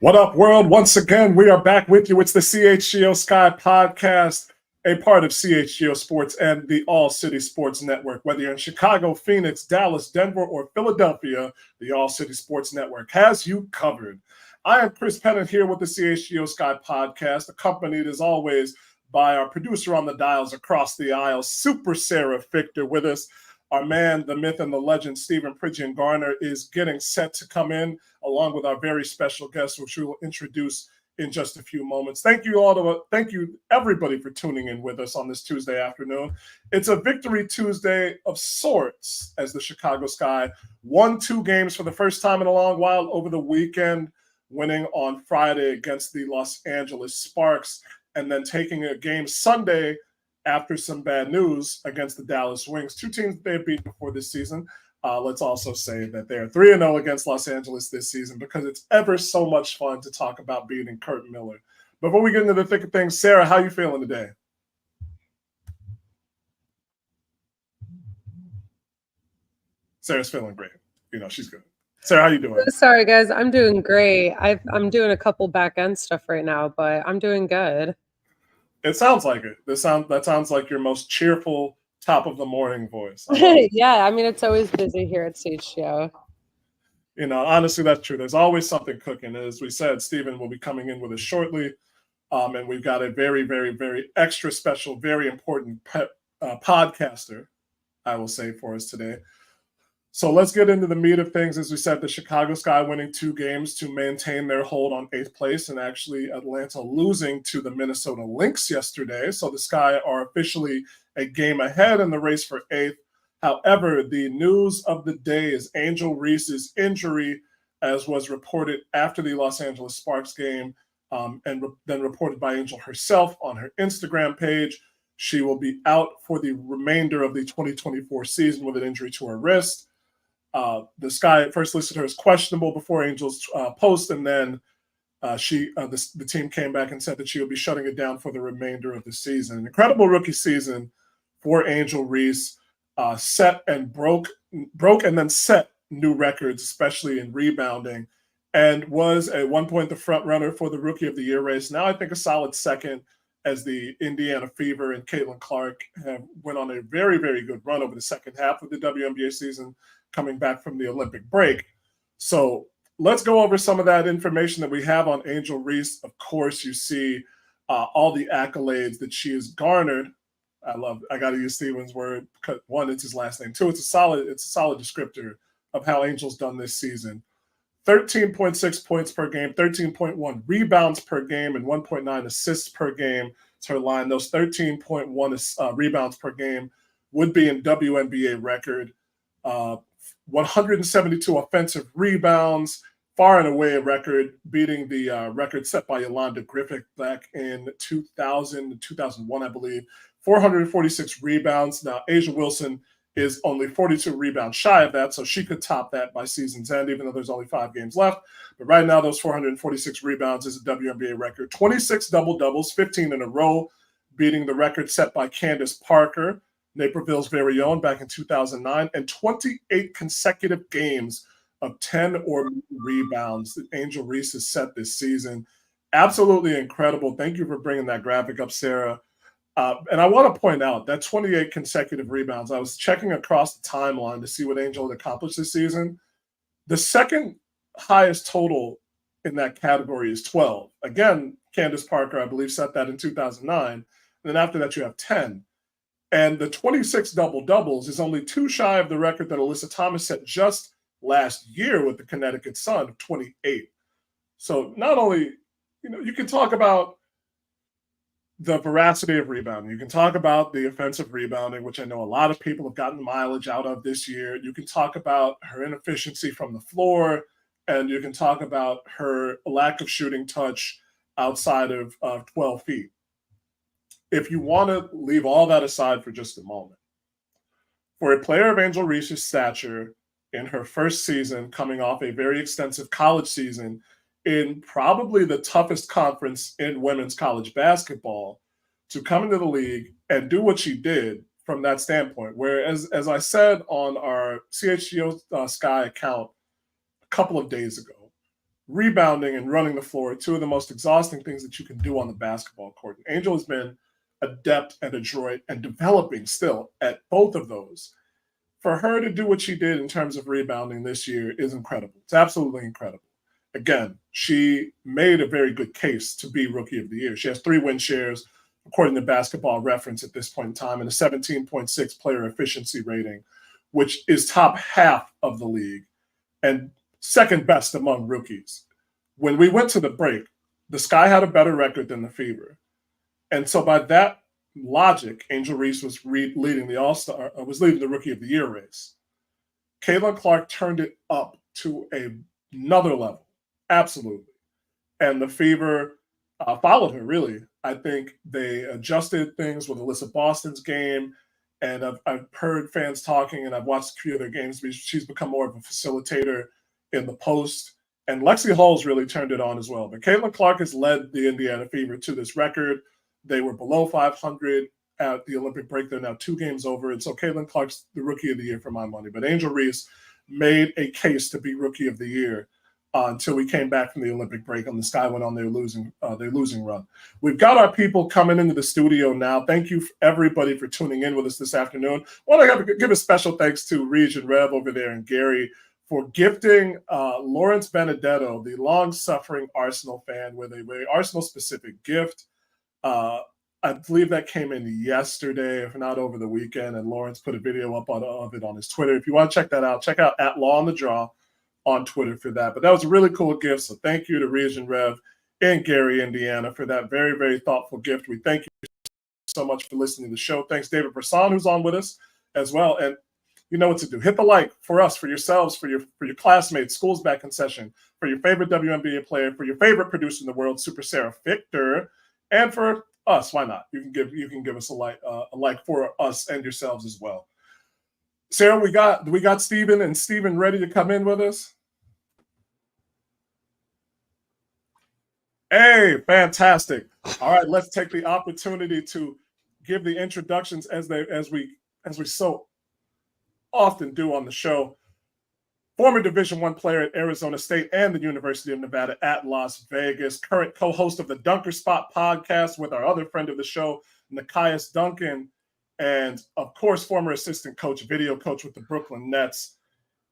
What up, world? Once again, we are back with you. It's the CHGO Sky podcast, a part of CHGO Sports and the All-City Sports Network. Whether you're in Chicago, Phoenix, Dallas, Denver, or Philadelphia, the All-City Sports Network has you covered. I am Chris Pennant here with the CHGO Sky podcast, accompanied as always by our producer on the dials across the aisle, Super Sarah Fichter, with us. Our man, the myth and the legend, Stephen Pridgeon Garner, is getting set to come in, along with our very special guest, which we will introduce in just a few moments. Thank you everybody for tuning in with us on this Tuesday afternoon. It's a Victory Tuesday of sorts, as the Chicago Sky won 2 games for the first time in a long while over the weekend, winning on Friday against the Los Angeles Sparks, and then taking a game Sunday after some bad news against the Dallas Wings, 2 teams that they've beaten before this season. Let's also say that they're 3-0 against Los Angeles this season, because it's ever so much fun to talk about beating Kurt Miller. Before we get into the thick of things, Sarah, how you feeling today? Sarah's feeling great. You know, she's good. Sarah, how you doing? Sorry, guys. I'm doing great. I'm doing a couple back-end stuff right now, but I'm doing good. It sounds like it. That sounds like your most cheerful top of the morning voice. Yeah, I mean, it's always busy here at CHGO. You know, honestly, that's true. There's always something cooking. As we said, Stephen will be coming in with us shortly. And we've got a very, very, very extra special, very important podcaster, I will say, for us today. So let's get into the meat of things. As we said, the Chicago Sky winning 2 games to maintain their hold on 8th place, and actually Atlanta losing to the Minnesota Lynx yesterday. So the Sky are officially a game ahead in the race for 8th. However, the news of the day is Angel Reese's injury, as was reported after the Los Angeles Sparks game, and then reported by Angel herself on her Instagram page. She will be out for the remainder of the 2024 season with an injury to her wrist. The Sky first listed her as questionable before Angel's post, and then the team came back and said that she will be shutting it down for the remainder of the season. An incredible rookie season for Angel Reese, set and broke and then set new records, especially in rebounding, and was at one point the front runner for the Rookie of the Year race. Now I think a solid second, as the Indiana Fever and Caitlin Clark went on a very, very good run over the second half of the WNBA season, coming back from the Olympic break. So let's go over some of that information that we have on Angel Reese. Of course, you see all the accolades that she has garnered. I got to use Steven's word, because 1, it's his last name. 2, it's a solid descriptor of how Angel's done this season. 13.6 points per game, 13.1 rebounds per game, and 1.9 assists per game. It's her line. Those 13.1 rebounds per game would be in WNBA record. 172 offensive rebounds, far and away a record, beating the record set by Yolanda Griffith back in 2000, 2001, I believe. 446 rebounds. Now, Asia Wilson is only 42 rebounds shy of that, so she could top that by season's end, even though there's only 5 games left. But right now, those 446 rebounds is a WNBA record. 26 double-doubles, 15 in a row, beating the record set by Candace Parker, Naperville's very own, back in 2009, and 28 consecutive games of 10 or more rebounds that Angel Reese has set this season. Absolutely incredible. Thank you for bringing that graphic up, Sarah. And I want to point out that 28 consecutive rebounds, I was checking across the timeline to see what Angel had accomplished this season. The second highest total in that category is 12. Again, Candace Parker, I believe, set that in 2009. And then after that, you have 10. And the 26 double-doubles is only 2 shy of the record that Alyssa Thomas set just last year with the Connecticut Sun of 28. So not only, you can talk about the veracity of rebounding. You can talk about the offensive rebounding, which I know a lot of people have gotten mileage out of this year. You can talk about her inefficiency from the floor, and you can talk about her lack of shooting touch outside of 12 feet. If you want to leave all that aside for just a moment, for a player of Angel Reese's stature in her first season, coming off a very extensive college season in probably the toughest conference in women's college basketball, to come into the league and do what she did from that standpoint, where, as I said on our CHGO Sky account a couple of days ago, rebounding and running the floor are two of the most exhausting things that you can do on the basketball court. And Angel has been adept and adroit and developing still at both of those. For her to do what she did in terms of rebounding this year is incredible. It's absolutely incredible. Again, she made a very good case to be Rookie of the Year. She has 3 win shares, according to Basketball Reference at this point in time, and a 17.6 player efficiency rating, which is top half of the league and second best among rookies. When we went to the break, the Sky had a better record than the Fever. And so by that logic, Angel Reese was leading the All-Star, was leading the Rookie of the Year race. Caitlin Clark turned it up to another level. Absolutely. And the Fever followed her, really. I think they adjusted things with Alyssa Boston's game. And I've heard fans talking, and I've watched a few of their games. She's become more of a facilitator in the post. And Lexi Hall's really turned it on as well. But Caitlin Clark has led the Indiana Fever to this record. They were below 500 at the Olympic break. They're now 2 games over. And so Caitlin Clark's the Rookie of the Year for my money. But Angel Reese made a case to be Rookie of the Year until we came back from the Olympic break and the Sky went on their losing run. We've got our people coming into the studio now. Thank you, everybody, for tuning in with us this afternoon. I want to give a special thanks to Reese and Rev over there and Gary for gifting Lawrence Benedetto, the long-suffering Arsenal fan, with a very Arsenal-specific gift. I believe that came in yesterday, if not over the weekend, and Lawrence put a video up of it on his Twitter. If you want to check that out, check out @LawOnTheDraw on Twitter for that. But that was a really cool gift, so thank you to Reese and Rev in Gary, Indiana, for that very, very thoughtful gift. We thank you so much for listening to the show. Thanks, David Brisson, who's on with us as well. And you know what to do. Hit the like for us, for yourselves, for your classmates, school's back in session, for your favorite WNBA player, for your favorite producer in the world, Super Sarah Victor, and for us. Why not? You can give us a like for us and yourselves as well. Sarah, we got Steven and Steven ready to come in with us. Hey, fantastic. All right, let's take the opportunity to give the introductions as we so often do on the show. Former Division I player at Arizona State and the University of Nevada at Las Vegas, current co-host of the Dunker Spot podcast with our other friend of the show, Nikias Duncan, and of course, former assistant coach, video coach with the Brooklyn Nets.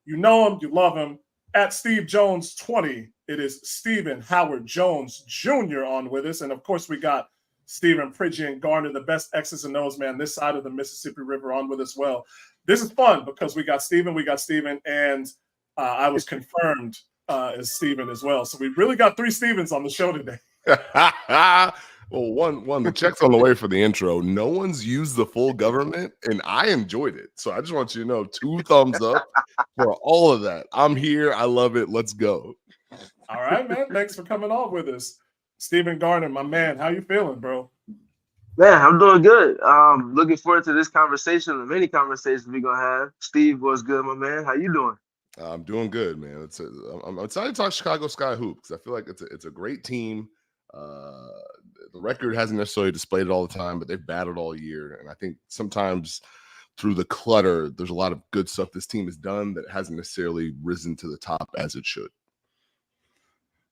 You know him, you love him. At Steve Jones 20, it is Stephen Howard Jones Jr. on with us. And of course, we got Stephen Pridgey and Garner, the best X's and O's man this side of the Mississippi River, on with us well. This is fun because we got Stephen, and I was confirmed as Stephen as well. So we really got 3 Stephens on the show today. Well, one, the check's on the way for the intro. No one's used the full government, and I enjoyed it. So I just want you to know, 2 thumbs up for all of that. I'm here. I love it. Let's go. All right, man. Thanks for coming on with us. Stephen Garner, my man. How you feeling, bro? Man, I'm doing good. Looking forward to this conversation, the many conversations we're going to have. Steve, what's good, my man? How you doing? I'm doing good, man. I'm excited to talk Chicago Sky Hoop because I feel like it's a great team. The record hasn't necessarily displayed it all the time, but they've battled all year. And I think sometimes through the clutter, there's a lot of good stuff this team has done that hasn't necessarily risen to the top as it should.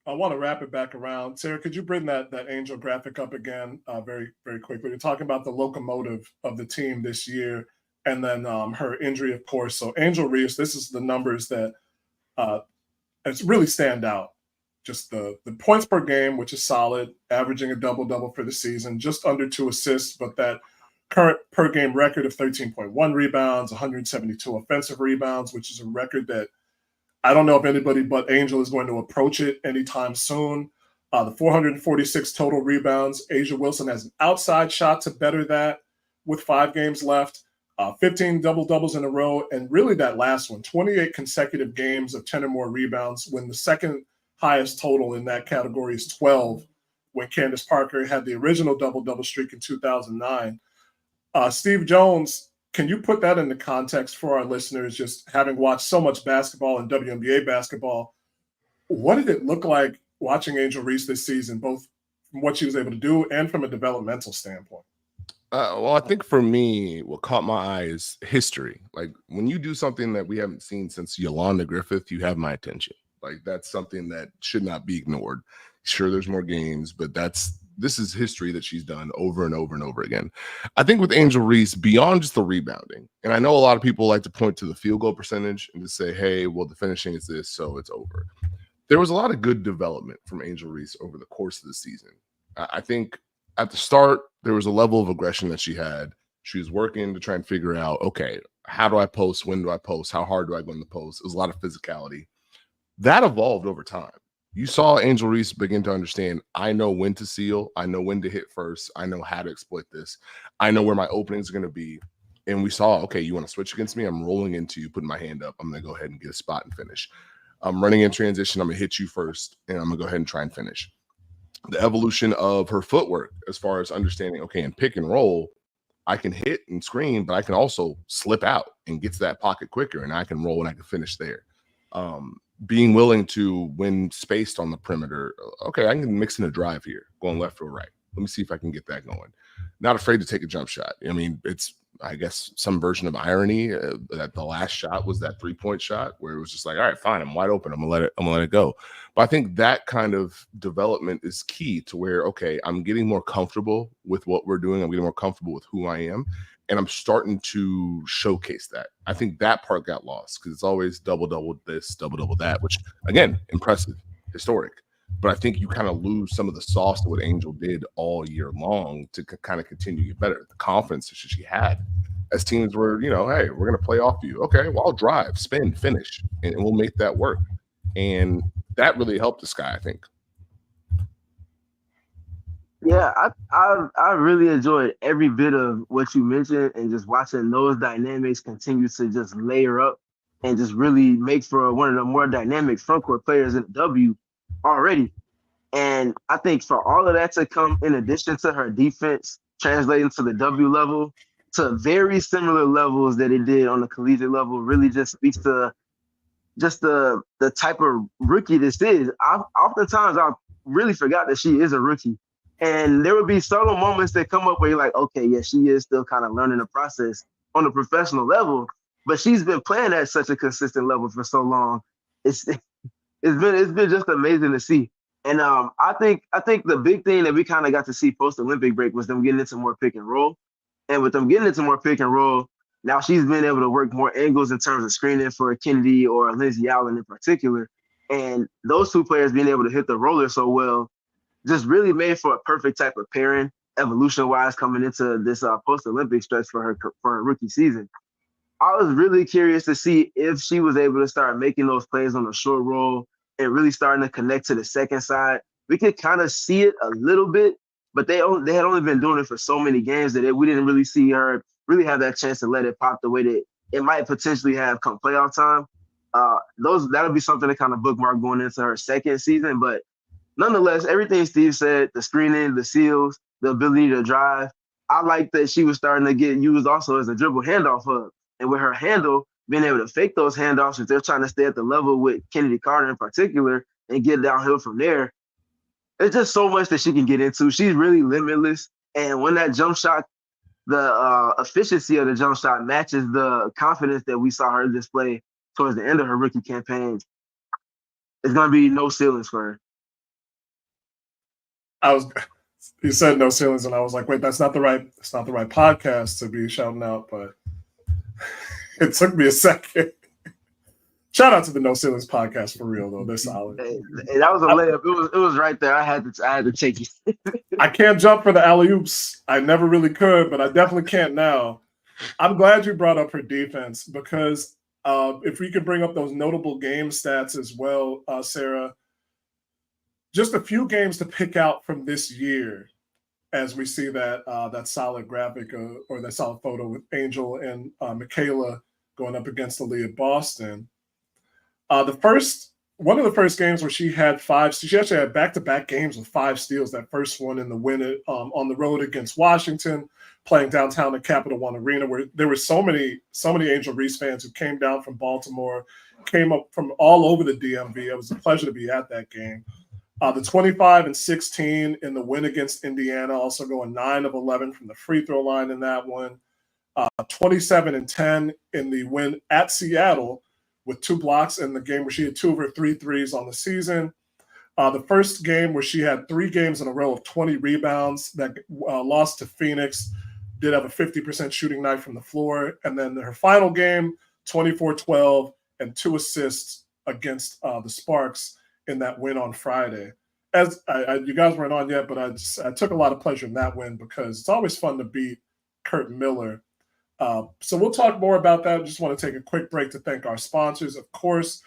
I want to wrap it back around. Sarah, could you bring that Angel graphic up again very, very quickly? You're talking about the locomotive of the team this year and then her injury, of course. So Angel Reese, this is the numbers that it's really stand out. Just the points per game, which is solid, averaging a double-double for the season, just under 2 assists, but that current per-game record of 13.1 rebounds, 172 offensive rebounds, which is a record that I don't know if anybody but Angel is going to approach it anytime soon. The 446 total rebounds. Asia Wilson has an outside shot to better that with 5 games left. 15 double-doubles in a row, and really that last one, 28 consecutive games of 10 or more rebounds, when the second highest total in that category is 12, when Candace Parker had the original double-double streak in 2009. Steve Jones, can you put that into context for our listeners, just having watched so much basketball and WNBA basketball? What did it look like watching Angel Reese this season, both from what she was able to do and from a developmental standpoint? Well, I think for me, what caught my eye is history. Like when you do something that we haven't seen since Yolanda Griffith, you have my attention. Like, that's something that should not be ignored. Sure, there's more games, but this is history that she's done over and over and over again. I think with Angel Reese, beyond just the rebounding, and I know a lot of people like to point to the field goal percentage and to say, hey, well, the finishing is this, so it's over. There was a lot of good development from Angel Reese over the course of the season. I think at the start, there was a level of aggression that she had. She was working to try and figure out, okay, how do I post? When do I post? How hard do I go in the post? It was a lot of physicality. That evolved over time. You saw Angel Reese begin to understand, I know when to seal. I know when to hit first. I know how to exploit this. I know where my openings are going to be. And we saw, okay, you want to switch against me? I'm rolling into you, putting my hand up. I'm going to go ahead and get a spot and finish. I'm running in transition. I'm going to hit you first, and I'm going to go ahead and try and finish. The evolution of her footwork as far as understanding, okay, in pick and roll, I can hit and screen, but I can also slip out and get to that pocket quicker, and I can roll and I can finish there. Being willing to, when spaced on the perimeter, okay, I can mix in a drive here, going left or right. Let me see if I can get that going. Not afraid to take a jump shot. I mean, it's, I guess, some version of irony that the last shot was that 3-point shot where it was just like, all right, fine, I'm wide open. I'm gonna let it go. But I think that kind of development is key to where, okay, I'm getting more comfortable with what we're doing. I'm getting more comfortable with who I am. And I'm starting to showcase that. I think that part got lost because it's always double this, double that, which, again, impressive, historic. But I think you kind of lose some of the sauce that what Angel did all year long to kind of continue to get better. The confidence that she had as teams were, hey, we're going to play off you. Okay, well, I'll drive, spin, finish, and we'll make that work. And that really helped this guy, I think. Yeah, I really enjoyed every bit of what you mentioned, and just watching those dynamics continue to just layer up and just really make for one of the more dynamic frontcourt players in the W already. And I think for all of that to come in addition to her defense translating to the W level to very similar levels that it did on the collegiate level really just speaks to just the type of rookie this is. Oftentimes I really forgot that she is a rookie. And there would be subtle moments that come up where you're like, okay, yeah, she is still kind of learning the process on a professional level, but she's been playing at such a consistent level for so long. It's been just amazing to see. And I think the big thing that we kind of got to see post Olympic break was them getting into more pick and roll. And with them getting into more pick and roll, now she's been able to work more angles in terms of screening for Chennedy or Lindsay Allen in particular. And those two players being able to hit the roller so well just really made for a perfect type of pairing, evolution-wise, coming into this post-Olympic stretch for her rookie season. I was really curious to see if she was able to start making those plays on the short roll and really starting to connect to the second side. We could kind of see it a little bit, but they had only been doing it for so many games that we didn't really see her really have that chance to let it pop the way that it might potentially have come playoff time. That'll be something to kind of bookmark going into her second season, but nonetheless, everything Steve said, the screening, the seals, the ability to drive, I like that she was starting to get used also as a dribble handoff hub. And with her handle, being able to fake those handoffs if they're trying to stay at the level with Chennedy Carter in particular and get downhill from there, there's just so much that she can get into. She's really limitless. And when that jump shot, the efficiency of the jump shot matches the confidence that we saw her display towards the end of her rookie campaign, it's going to be no ceilings for her. You said no ceilings, and I was like, wait, it's not the right podcast to be shouting out, but it took me a second. Shout out to the No Ceilings podcast for real though. They're solid. Hey, that was a layup. It was right there. I had to take it. I can't jump for the alley-oops. I never really could, but I definitely can't now. I'm glad you brought up her defense because if we could bring up those notable game stats as well, Sarah, just a few games to pick out from this year as we see that solid graphic or that solid photo with Angel and Michaela going up against Aaliyah Boston. One of the first games where she actually had back-to-back games with 5 steals. That first one in the win on the road against Washington, playing downtown at Capital One Arena, where there were so many Angel Reese fans who came down from Baltimore, came up from all over the DMV. It was a pleasure to be at that game. The 25-16 in the win against Indiana, also going 9 of 11 from the free throw line in that one. 27-10 in the win at Seattle, with 2 blocks in the game where she had 2 of her 3 threes on the season. The first game where she had 3 games in a row of 20 rebounds that lost to Phoenix, did have a 50% shooting night from the floor. And then her final game, 24-12 and 2 assists against the Sparks in that win on Friday. As you guys weren't on yet, but I took a lot of pleasure in that win because it's always fun to beat Kurt Miller. So we'll talk more about that. I just want to take a quick break to thank our sponsors. Of course,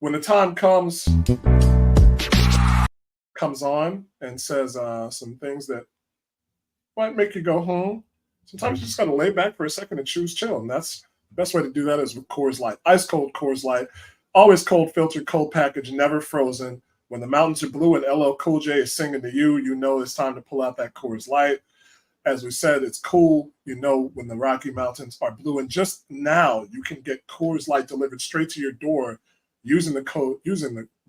when the time comes on and says some things that might make you go home, sometimes you just got to lay back for a second and choose chill. And that's the best way to do that is with Coors Light. Ice cold Coors Light, always cold filtered, cold package, never frozen. When the mountains are blue and LL Cool J is singing to you, you know it's time to pull out that Coors Light. As we said, it's cool, you know, when the Rocky Mountains are blue. And just now, you can get Coors Light delivered straight to your door using the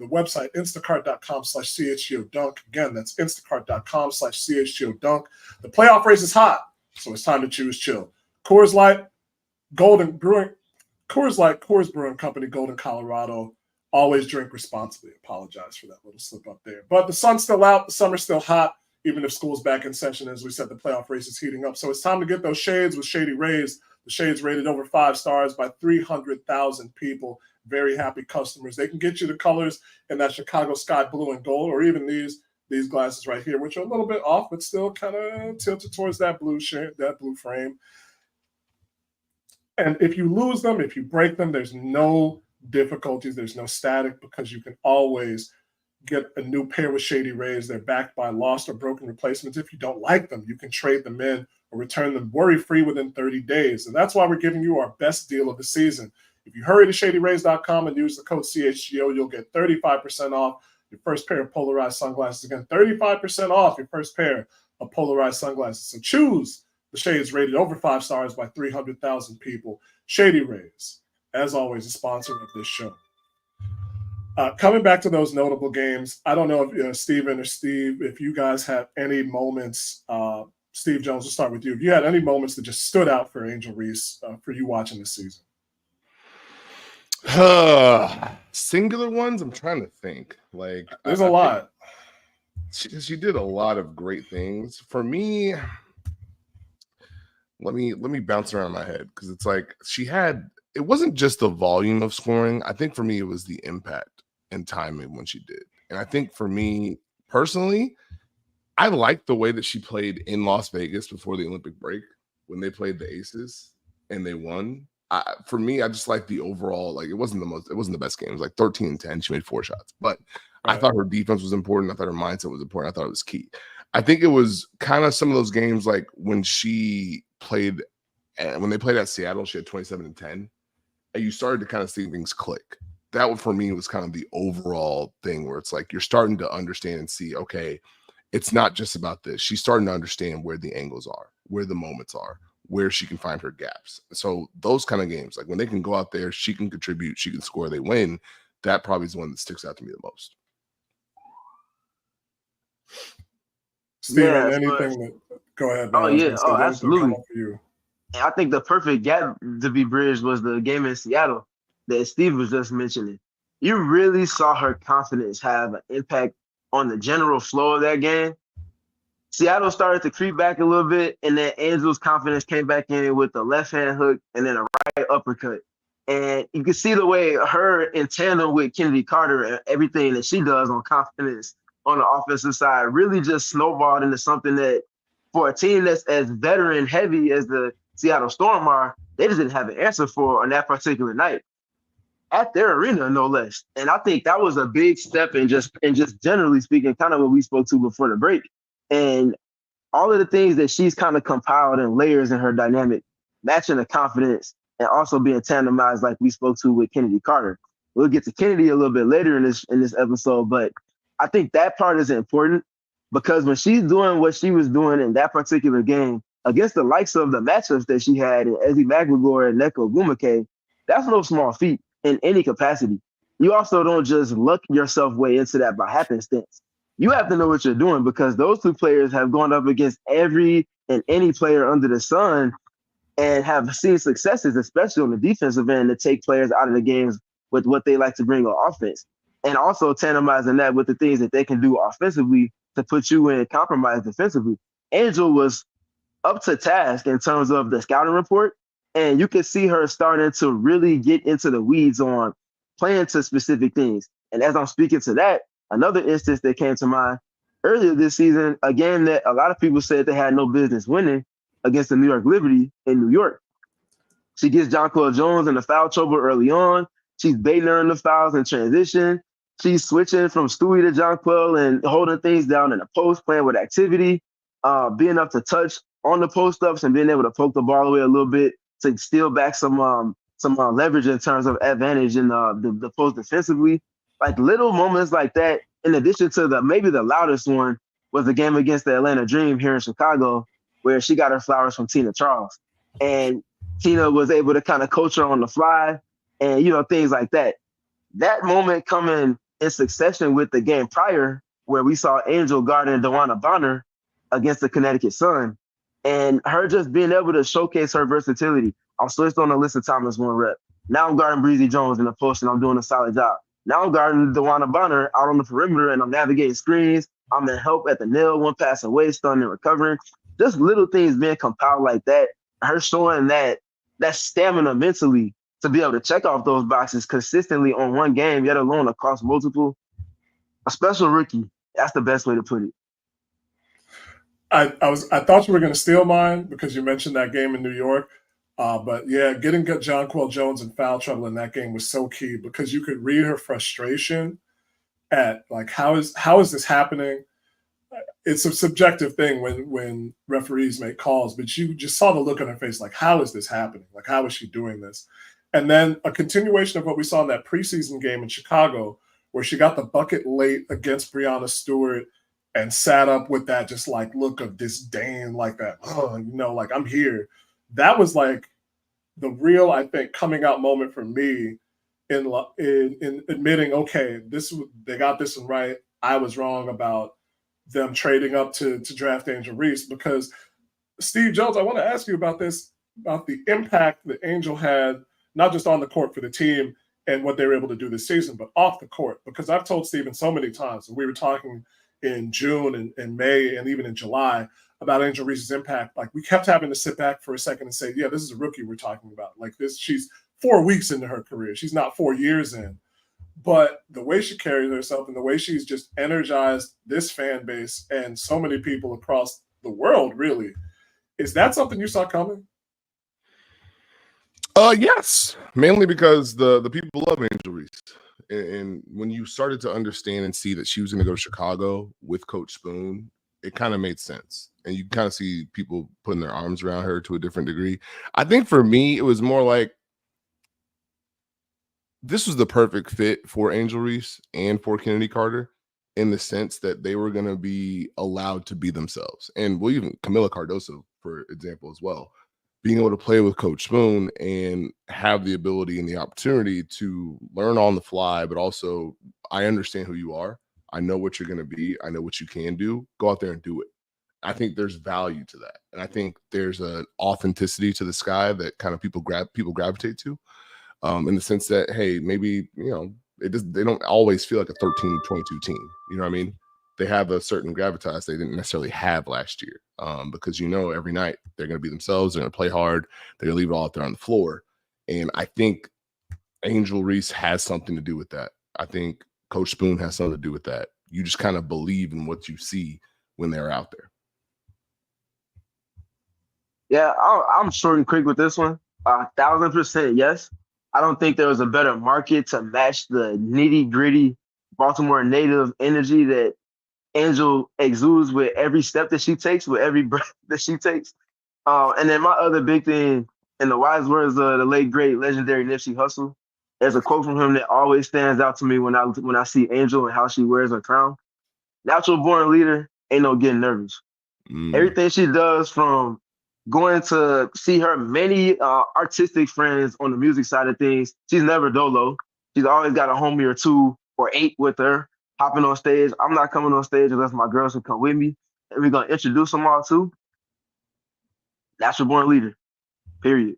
website, instacart.com/CHGO Dunk. Again, that's instacart.com/CHGO Dunk. The playoff race is hot, so it's time to choose chill. Coors Light, Golden Brewing, Coors Brewing Company, Golden, Colorado. Always drink responsibly. Apologize for that little slip up there. But the sun's still out, the summer's still hot. Even if school's back in session, as we said, the playoff race is heating up. So it's time to get those shades with Shady Rays. The shades rated over 5 stars by 300,000 people. Very happy customers. They can get you the colors in that Chicago sky blue and gold, or even these glasses right here, which are a little bit off, but still kind of tilted towards that blue shade, that blue frame. And if you lose them, if you break them, there's no difficulties. There's no static because you can always get a new pair with Shady Rays. They're backed by lost or broken replacements. If you don't like them, you can trade them in or return them worry-free within 30 days. And that's why we're giving you our best deal of the season. If you hurry to shadyrays.com and use the code CHGO, you'll get 35% off your first pair of polarized sunglasses. Again, 35% off your first pair of polarized sunglasses. So choose the shades rated over 5 stars by 300,000 people. Shady Rays, as always, a sponsor of this show. Coming back to those notable games, I don't know if Steven or Steve, if you guys have any moments, Steve Jones, we'll start with you. If you had any moments that just stood out for Angel Reese for you watching this season. Singular ones, I'm trying to think. Like, there's a lot. She did a lot of great things. For me, let me bounce around my head because it's like it wasn't just the volume of scoring. I think for me, it was the impact and timing when she did. And I think for me personally, I liked the way that she played in Las Vegas before the Olympic break when they played the Aces and they won. For me, I just like the overall, like it wasn't the best game. It was like 13-10. She made 4 shots, but right. I thought her defense was important. I thought her mindset was important. I thought it was key. I think it was kind of some of those games like when they played at Seattle, she had 27-10. And you started to kind of see things click. That for me was kind of the overall thing where it's like you're starting to understand and see, okay, it's not just about this. She's starting to understand where the angles are, where the moments are, where she can find her gaps. So those kind of games, like when they can go out there, she can contribute, she can score, they win. That probably is the one that sticks out to me the most. Steven, anything go ahead. Oh, yeah. Oh, absolutely. You. I think the perfect gap to be bridged was the game in Seattle that Steve was just mentioning. You really saw her confidence have an impact on the general flow of that game. Seattle started to creep back a little bit, and then Angel's confidence came back in with the left-hand hook and then a right uppercut. And you can see the way her in tandem with Chennedy Carter and everything that she does on confidence on the offensive side really just snowballed into something that for a team that's as veteran heavy as the Seattle Storm are, they just didn't have an answer for on that particular night at their arena, no less. And I think that was a big step in just generally speaking, kind of what we spoke to before the break. And all of the things that she's kind of compiled in layers in her dynamic, matching the confidence and also being tandemized like we spoke to with Chennedy Carter. We'll get to Chennedy a little bit later in this episode, but I think that part is important because when she's doing what she was doing in that particular game against the likes of the matchups that she had in Ezzy McGregor and Neko Gumake, that's no small feat in any capacity. You also don't just luck yourself way into that by happenstance. You have to know what you're doing because those two players have gone up against every and any player under the sun and have seen successes, especially on the defensive end, to take players out of the games with what they like to bring on offense. And also tandemizing that with the things that they can do offensively to put you in compromise defensively. Angel was up to task in terms of the scouting report. And you can see her starting to really get into the weeds on playing to specific things. And as I'm speaking to that, another instance that came to mind earlier this season, a game that a lot of people said they had no business winning against the New York Liberty in New York. She gets Jonquel Jones in the foul trouble early on. She's baiting her in the fouls in transition. She's switching from Stewie to Jonquel and holding things down in the post, playing with activity, being up to touch on the post ups and being able to poke the ball away a little bit to steal back some leverage in terms of advantage in the post defensively. Like little moments like that, in addition to maybe the loudest one was the game against the Atlanta Dream here in Chicago, where she got her flowers from Tina Charles. And Tina was able to kind of coach her on the fly and, things like that. That moment coming in succession with the game prior, where we saw Angel guarding DeWanna Bonner against the Connecticut Sun, and her just being able to showcase her versatility. I'm switched on Alyssa Thomas one rep. Now I'm guarding Breezy Jones in the post, and I'm doing a solid job. Now I'm guarding DeWanna Bonner out on the perimeter, and I'm navigating screens. I'm in help at the nail, one pass away, stunning and recovering. Just little things being compiled like that. Her showing that stamina mentally to be able to check off those boxes consistently on one game, yet alone across multiple. A special rookie. That's the best way to put it. I thought you were going to steal mine because you mentioned that game in New York. But yeah, getting Jonquel Jones in foul trouble in that game was so key because you could read her frustration at like how is this happening? It's a subjective thing when referees make calls, but you just saw the look on her face, like, how is this happening? Like, how is she doing this? And then a continuation of what we saw in that preseason game in Chicago, where she got the bucket late against Breanna Stewart and sat up with that just like look of disdain, like that, like I'm here. That was like the real, I think, coming out moment for me in admitting, okay, they got this one right. I was wrong about them trading up to draft Angel Reese, because Steve Jones, I want to ask you about this, about the impact that Angel had, not just on the court for the team and what they were able to do this season, but off the court. Because I've told Steven so many times, and we were talking in June and May and even in July about Angel Reese's impact. Like, we kept having to sit back for a second and say, yeah, this is a rookie we're talking about. Like this, she's 4 weeks into her career. She's not 4 years in. But the way she carries herself and the way she's just energized this fan base and so many people across the world, really, is that something you saw coming? Yes, mainly because the people love Angel Reese. And when you started to understand and see that she was going to go to Chicago with Coach Spoon, it kind of made sense. And you kind of see people putting their arms around her to a different degree. I think for me, it was more like this was the perfect fit for Angel Reese and for Chennedy Carter, in the sense that they were going to be allowed to be themselves. And well, even Camila Cardoso, for example, as well. Being able to play with Coach Spoon and have the ability and the opportunity to learn on the fly, but also I understand who you are. I know what you're going to be. I know what you can do. Go out there and do it. I think there's value to that. And I think there's an authenticity to the Sky that kind of people gravitate to, in the sense that, hey, maybe, they don't always feel like a 13-22 team. You know what I mean? They have a certain gravitas they didn't necessarily have last year, because every night they're going to be themselves. They're going to play hard. They're going to leave it all out there on the floor. And I think Angel Reese has something to do with that. I think Coach Spoon has something to do with that. You just kind of believe in what you see when they're out there. Yeah, I'm short and quick with this one. 1,000% yes. I don't think there was a better market to match the nitty-gritty Baltimore native energy that Angel exudes with every step that she takes, with every breath that she takes. And then my other big thing, in the wise words of the late, great, legendary Nipsey Hussle, there's a quote from him that always stands out to me when I see Angel and how she wears her crown. Natural born leader, ain't no getting nervous. Everything she does, from going to see her many artistic friends on the music side of things, she's never dolo. She's always got a homie or 2 or 8 with her, hopping on stage. I'm not coming on stage unless my girls can come with me. And we're going to introduce them all too. Natural born leader. period.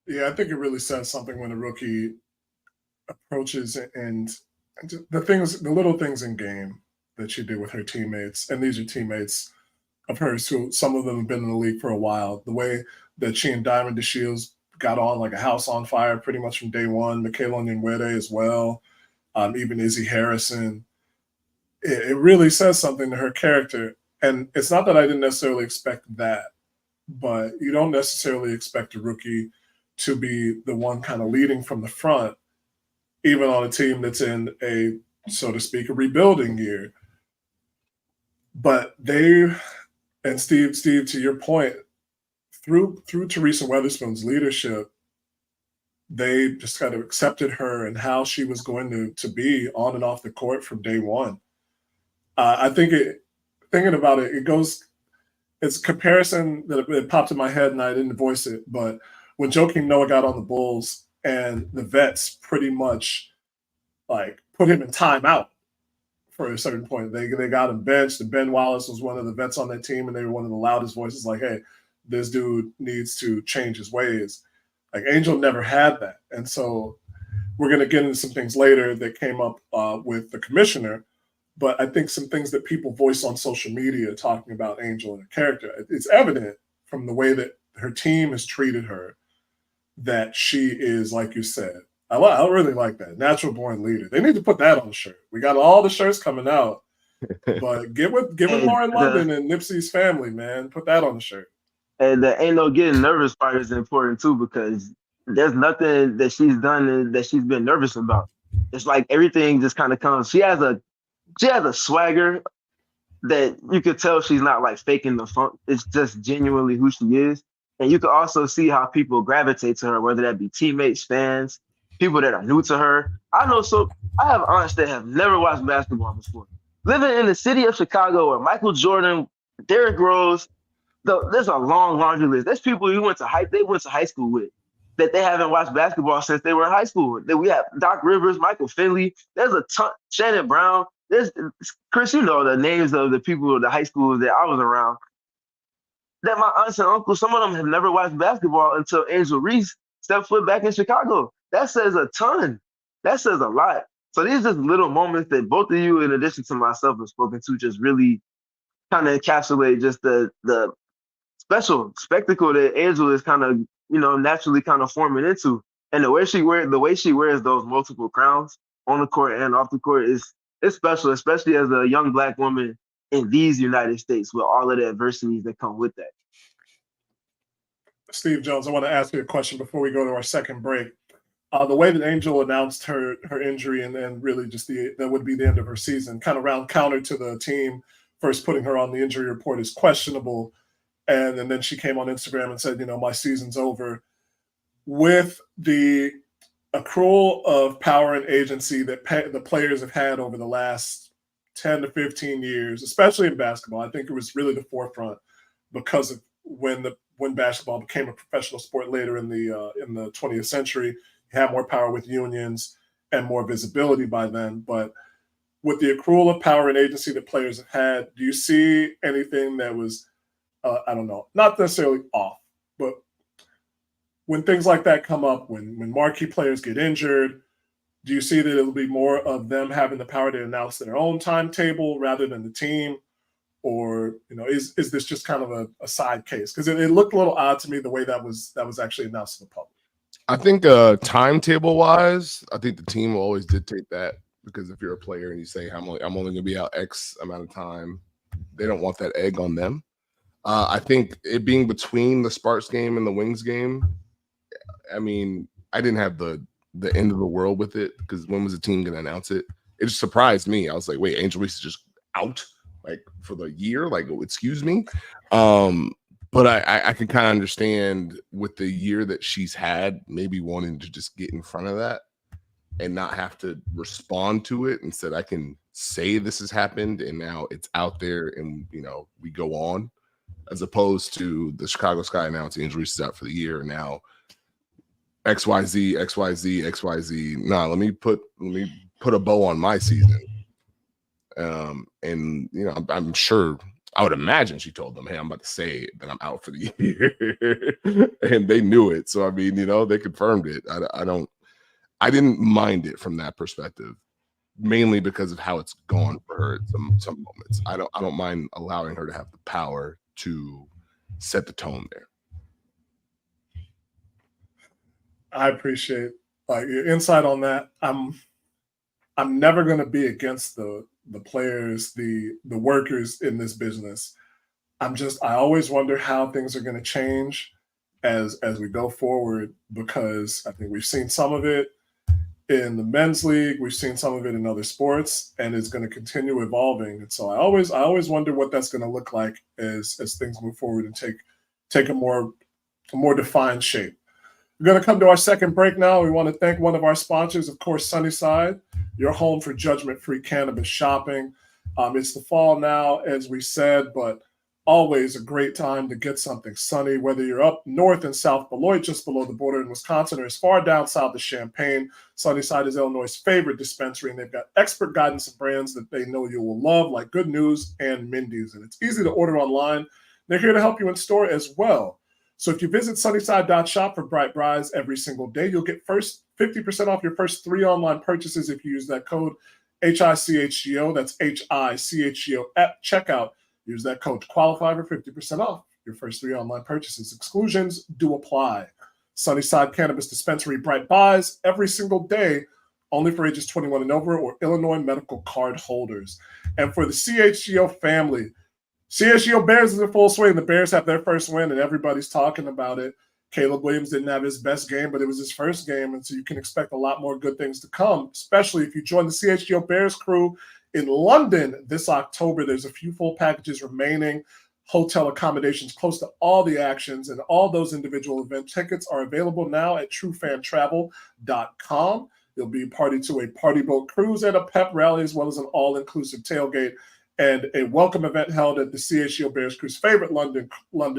Yeah, I think it really says something when a rookie approaches and the little things in game that she did with her teammates, and these are teammates of hers who some of them have been in the league for a while. The way that she and Diamond DeShields got on like a house on fire pretty much from day one. Michaela Onyenwere as well, even Izzy Harrison. It really says something to her character. And it's not that I didn't necessarily expect that, but you don't necessarily expect a rookie to be the one kind of leading from the front, even on a team that's in a, so to speak, a rebuilding year. But and Steve, to your point, through Teresa Weatherspoon's leadership, they just kind of accepted her and how she was going to be on and off the court from day one. I think thinking about it, it's a comparison that it popped in my head and I didn't voice it, but when Joakim Noah got on the Bulls and the vets pretty much like put him in timeout for a certain point. They got him benched, and Ben Wallace was one of the vets on that team, and they were one of the loudest voices like, hey, this dude needs to change his ways. Like Angel never had that. And so we're going to get into some things later that came up with the commissioner, but I think some things that people voice on social media talking about Angel and her character, it's evident from the way that her team has treated her that she is, like you said, I really like that. Natural born leader. They need to put that on the shirt. We got all the shirts coming out, but get with Lauren London and Nipsey's family, man. Put that on the shirt. And the ain't no getting nervous part is important too, because there's nothing that she's done and that she's been nervous about. It's like everything just kind of comes. She has a swagger that you could tell she's not like faking the funk. It's just genuinely who she is. And you can also see how people gravitate to her, whether that be teammates, fans, people that are new to her. I have aunts that have never watched basketball before. Living in the city of Chicago where Michael Jordan, Derrick Rose, there's a long laundry list. There's people they went to high school with that they haven't watched basketball since they were in high school. That we have Doc Rivers, Michael Finley. There's a ton, Shannon Brown. There's Chris, you know the names of the people of the high schools that I was around. That my aunts and uncles, some of them have never watched basketball until Angel Reese stepped foot back in Chicago. That says a ton. That says a lot. So these are just little moments that both of you, in addition to myself, have spoken to, just really kind of encapsulate just the special spectacle that Angel is kind of, naturally kind of forming into. And the way she wears those multiple crowns on the court and off the court is special, especially as a young Black woman in these United States with all of the adversities that come with that. Steve Jones, I want to ask you a question before we go to our second break. The way that Angel announced her injury and then really just that would be the end of her season, kind of round counter to the team first putting her on the injury report is questionable. And then she came on Instagram and said, my season's over. With the accrual of power and agency that the players have had over the last 10 to 15 years, especially in basketball, I think it was really the forefront because of when basketball became a professional sport later in the 20th century. You had more power with unions and more visibility by then. But with the accrual of power and agency that players have had, do you see anything that was, I don't know, not necessarily off, but when things like that come up, when marquee players get injured, do you see that it'll be more of them having the power to announce their own timetable rather than the team? Or, is this just kind of a side case? Because it looked a little odd to me the way that was actually announced to the public. I think timetable wise, I think the team will always dictate that, because if you're a player and you say I'm only going to be out X amount of time, they don't want that egg on them. I think it being between the Sparks game and the Wings game, I mean, I didn't have the end of the world with it, because when was the team going to announce it? It just surprised me. I was like, wait, Angel Reese is just out like for the year? Like, excuse me? But I can kind of understand with the year that she's had, maybe wanting to just get in front of that and not have to respond to it. Instead, I can say this has happened and now it's out there and, we go on, as opposed to the Chicago Sky announcing Angel Reese is out for the year. And now XYZ. Nah, let me put a bow on my season. And I'm sure I would imagine she told them, hey, I'm about to say that I'm out for the year. And they knew it. So, I mean, they confirmed it. I didn't mind it from that perspective, mainly because of how it's gone for her at some moments. I don't mind allowing her to have the power to set the tone there. I appreciate your insight on that. I'm never going to be against the players, the workers in this business. I always wonder how things are going to change as we go forward, because I think we've seen some of it in the men's league, we've seen some of it in other sports, and it's going to continue evolving. And so I always wonder what that's going to look like as things move forward and take a more defined shape. We're going to come to our second break now. We want to thank one of our sponsors, of course, Sunnyside, your home for judgment-free cannabis shopping. It's the fall now, as we said, but always a great time to get something sunny, whether you're up north in South Beloit, just below the border in Wisconsin, or as far down south as Champaign. Sunnyside is Illinois' favorite dispensary, and they've got expert guidance and brands that they know you will love, like Good News and Mindy's. And it's easy to order online. They're here to help you in store as well. So if you visit sunnyside.shop for Bright Brides every single day, you'll get 50% off your first 3 online purchases if you use that code HICHGO. That's HICHGO at checkout. Use that code to qualify for 50% off your first 3 online purchases. Exclusions do apply. Sunnyside Cannabis Dispensary, Bright Buys every single day, only for ages 21 and over, or Illinois medical card holders. And for the CHGO family, CHGO Bears is in full swing. The Bears have their first win, and everybody's talking about it. Caleb Williams didn't have his best game, but it was his first game, and so you can expect a lot more good things to come, especially if you join the CHGO Bears crew in London this October. There's a few full packages remaining, hotel accommodations close to all the actions, and all those individual event tickets are available now at truefantravel.com. You'll be party to a party boat cruise and a pep rally, as well as an all-inclusive tailgate and a welcome event held at the CHGO Bears crew's favorite London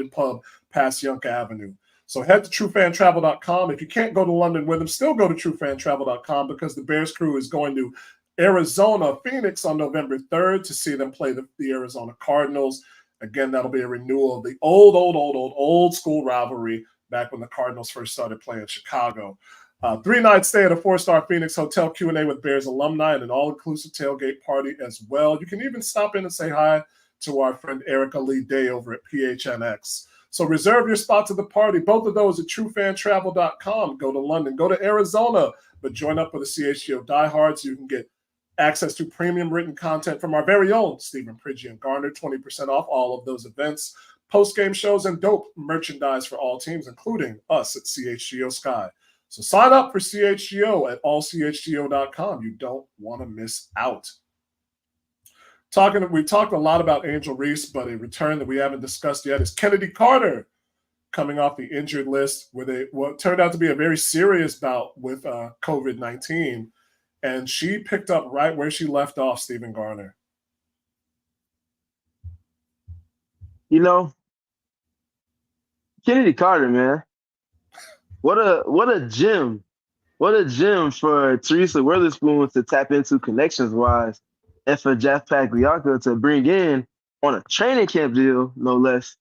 pub, past Yonka Avenue. So head to truefantravel.com. If you can't go to London with them, still go to truefantravel.com, because the Bears crew is going to Arizona, Phoenix on November 3rd to see them play the Arizona Cardinals. Again, that'll be a renewal of the old school rivalry back when the Cardinals first started playing Chicago. 3-night stay at a 4-star Phoenix hotel, Q&A with Bears alumni, and an all-inclusive tailgate party as well. You can even stop in and say hi to our friend Erica Lee Day over at PHNX. So reserve your spots at the party. Both of those at truefantravel.com. Go to London, go to Arizona, but join up with the CHGO diehards so you can get access to premium written content from our very own Stephen Pridgey and Garner, 20% off all of those events, post-game shows, and dope merchandise for all teams, including us at CHGO Sky. So sign up for CHGO at allchgo.com. You don't want to miss out. We talked a lot about Angel Reese, but a return that we haven't discussed yet is Chennedy Carter, coming off the injured list with what turned out to be a very serious bout with COVID-19. And she picked up right where she left off, Stephen Garner. Chennedy Carter, man. What a gem. What a gem for Teresa Witherspoon to tap into connections-wise, and for Jeff Pagliacca to bring in on a training camp deal, no less,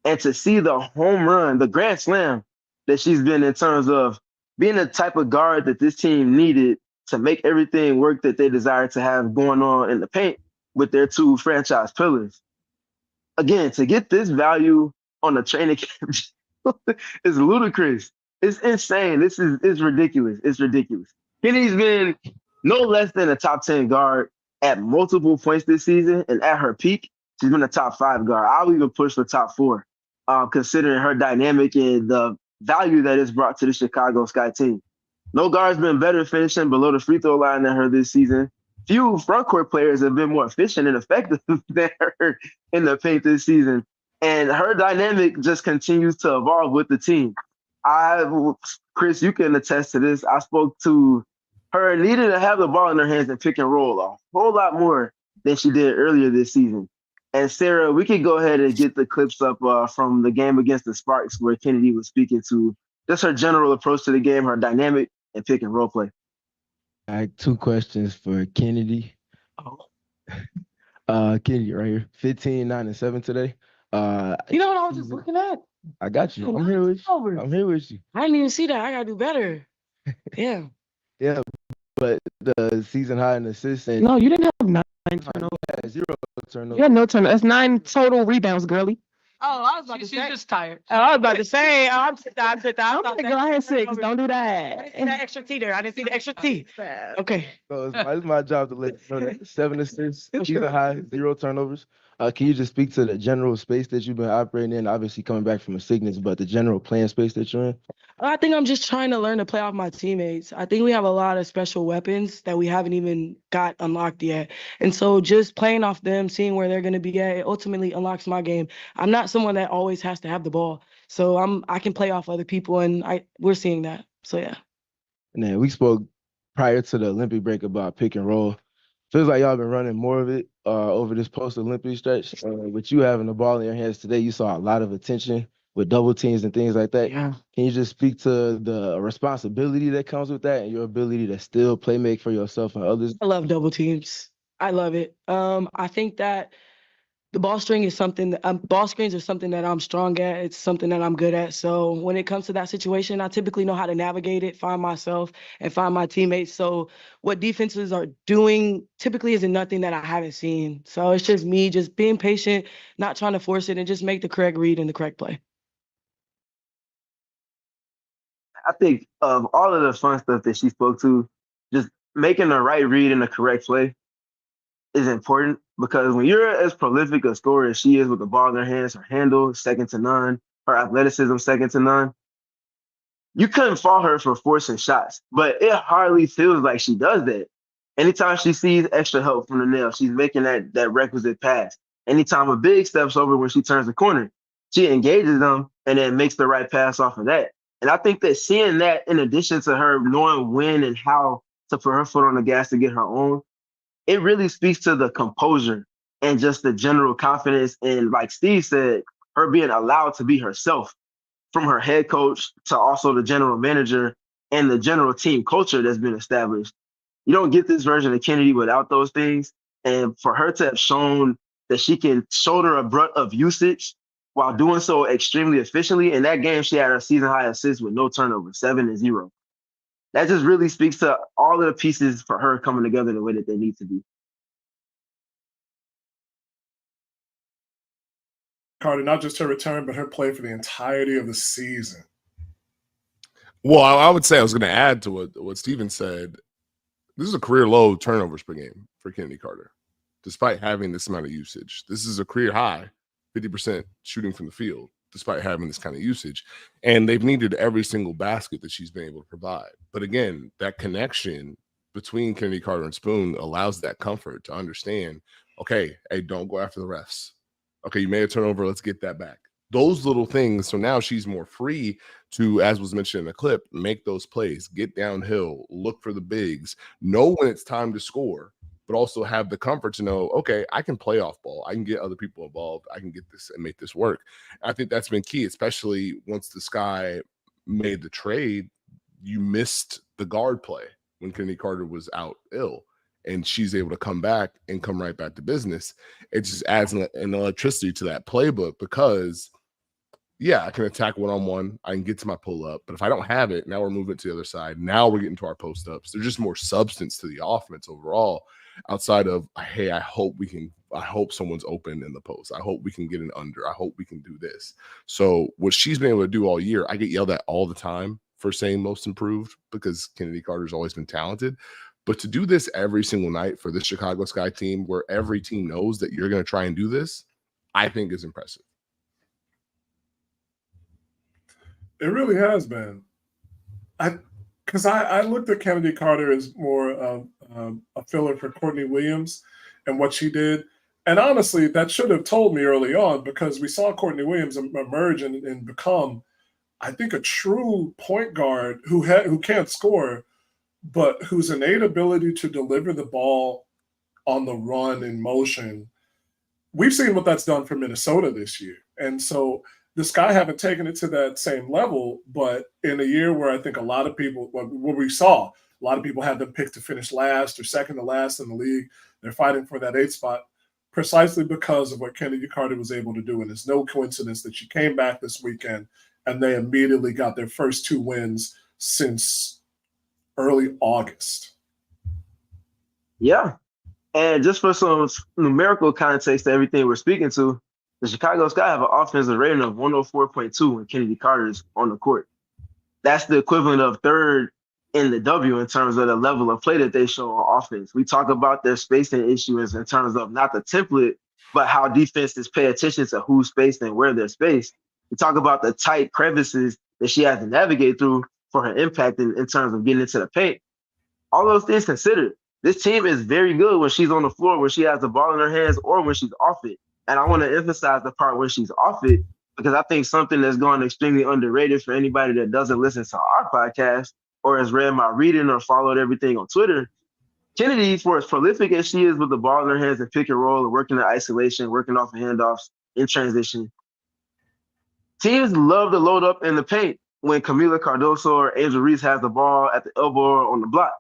and to see the home run, the grand slam that she's been in terms of being the type of guard that this team needed to make everything work that they desired to have going on in the paint with their 2 franchise pillars. Again, to get this value on a training camp is ludicrous. It's insane. It's ridiculous. It's ridiculous. Kenny's been no less than a top 10 guard at multiple points this season, and at her peak, she's been a top 5 guard. I'll even push for top 4, considering her dynamic and the value that it's brought to the Chicago Sky team. No guard's been better finishing below the free throw line than her this season. Few frontcourt players have been more efficient and effective than her in the paint this season. And her dynamic just continues to evolve with the team. Chris, you can attest to this. I spoke to her needing to have the ball in her hands and pick and roll a whole lot more than she did earlier this season. And Sarah, we could go ahead and get the clips up from the game against the Sparks where Chennedy was speaking to just her general approach to the game, her dynamic, and pick and roll play. I have 2 questions for Chennedy. Kennedy right here. 15, 9, and 7 today. You know what I was just looking at? I got you. Oh, I'm here with you. over. I'm here with you. I didn't even see that. I gotta do better. Yeah. Yeah, but the season high in assists and No, you didn't have 9 turnovers. yeah, 0 turnovers. You had no turnovers. That's 9 total rebounds, girly. Oh, I was about to say. She's just tired. Oh, I was about to say. I'm like, girl, I had 6. Don't do that. I didn't see that extra T there. I didn't see the extra T. Okay. So it's my job to let you know that 7 assists, season high, 0 turnovers. Can you just speak to the general space that you've been operating in? Obviously coming back from a sickness, but the general playing space that you're in? I think I'm just trying to learn to play off my teammates. I think we have a lot of special weapons that we haven't even got unlocked yet. And so just playing off them, seeing where they're going to be at, it ultimately unlocks my game. I'm not someone that always has to have the ball. So I can play off other people, and we're seeing that. So, yeah. And then we spoke prior to the Olympic break about pick and roll. Feels like y'all been running more of it over this post-Olympic stretch. With you having the ball in your hands today, you saw a lot of attention with double teams and things like that. Yeah. Can you just speak to the responsibility that comes with that and your ability to still play make for yourself and others? I love double teams. I love it. I think that the ball screens are something that I'm strong at. It's something that I'm good at. So when it comes to that situation, I typically know how to navigate it, find myself, and find my teammates. So what defenses are doing typically isn't nothing that I haven't seen. So it's just me just being patient, not trying to force it, and just make the correct read and the correct play. I think of all of the fun stuff that she spoke to, just making the right read and the correct play is important, because when you're as prolific a scorer as she is with the ball in her hands, her handle second to none, her athleticism second to none, you couldn't fault her for forcing shots, but it hardly feels like she does that. Anytime she sees extra help from the nail, she's making that requisite pass. Anytime a big steps over when she turns the corner, she engages them and then makes the right pass off of that. And I think that seeing that, in addition to her knowing when and how to put her foot on the gas to get her own, it really speaks to the composure and just the general confidence. And like Steve said, her being allowed to be herself, from her head coach to also the general manager and the general team culture that's been established. You don't get this version of Kennedy without those things. And for her to have shown that she can shoulder a brunt of usage while doing so extremely efficiently, in that game, she had her season high assists with no turnover, 7 and 0. That just really speaks to all of the pieces for her coming together the way that they need to be. Carter, not just her return, but her play for the entirety of the season. Well, I would say I was going to add to what Steven said. This is a career low turnovers per game for Chennedy Carter, despite having this amount of usage. This is a career high, 50% shooting from the field, despite having this kind of usage. And they've needed every single basket that she's been able to provide. But again, that connection between Chennedy Carter and Spoon allows that comfort to understand, okay, hey, don't go after the refs. Okay, you made a turnover. Let's get that back. Those little things. So now she's more free to, as was mentioned in the clip, make those plays, get downhill, look for the bigs, know when it's time to score, but also have the comfort to know, okay, I can play off ball. I can get other people involved. I can get this and make this work. I think that's been key, especially once the Sky made the trade. You missed the guard play when Chennedy Carter was out ill, and she's able to come back and come right back to business. It just adds an electricity to that playbook because, yeah, I can attack one-on-one. I can get to my pull-up. But if I don't have it, now we're moving to the other side. Now we're getting to our post-ups. There's just more substance to the offense overall outside of, hey, I hope someone's open in the post. I hope we can get an under. I hope we can do this. So what she's been able to do all year, I get yelled at all the time for saying most improved because Chennedy Carter's always been talented. But to do this every single night for the Chicago Sky team, where every team knows that you're going to try and do this, I think is impressive. It really has been. Because I looked at Chennedy Carter as more of a filler for Courtney Williams and what she did. And honestly, that should have told me early on, because we saw Courtney Williams emerge and become, I think, a true point guard who can't score, but whose innate ability to deliver the ball on the run in motion. We've seen what that's done for Minnesota this year. And so the Sky haven't taken it to that same level, but in a year where I think a lot of people, what we saw, a lot of people had them picked to finish last or second to last in the league. They're fighting for that 8th spot. precisely because of what Chennedy Carter was able to do. And it's no coincidence that she came back this weekend and they immediately got their first 2 wins since early August. Yeah. And just for some numerical context to everything we're speaking to, the Chicago Sky have an offensive rating of 104.2 when Chennedy Carter is on the court. That's the equivalent of third in the W in terms of the level of play that they show on offense. We talk about their spacing issues in terms of not the template, but how defenses pay attention to who's spaced and where they're spaced. We talk about the tight crevices that she has to navigate through for her impact in terms of getting into the paint. All those things considered, this team is very good when she's on the floor, when she has the ball in her hands, or when she's off it. And I want to emphasize the part where she's off it, because I think something that's gone extremely underrated for anybody that doesn't listen to our podcast or has read my reading or followed everything on Twitter, Chennedy, for as prolific as she is with the ball in her hands and pick and roll and working in isolation, working off of handoffs in transition, teams love to load up in the paint when Camila Cardoso or Angel Reese has the ball at the elbow or on the block.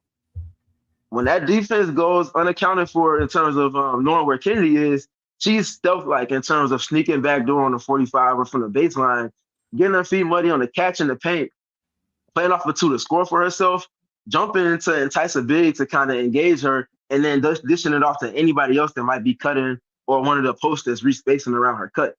When that defense goes unaccounted for in terms of knowing where Chennedy is, she's stealth-like in terms of sneaking back door on the 45 or from the baseline, getting her feet muddy on the catch in the paint, playing off a 2 to score for herself, jumping in to entice a big to kind of engage her, and then dishing it off to anybody else that might be cutting or one of the posts that's respacing around her cut.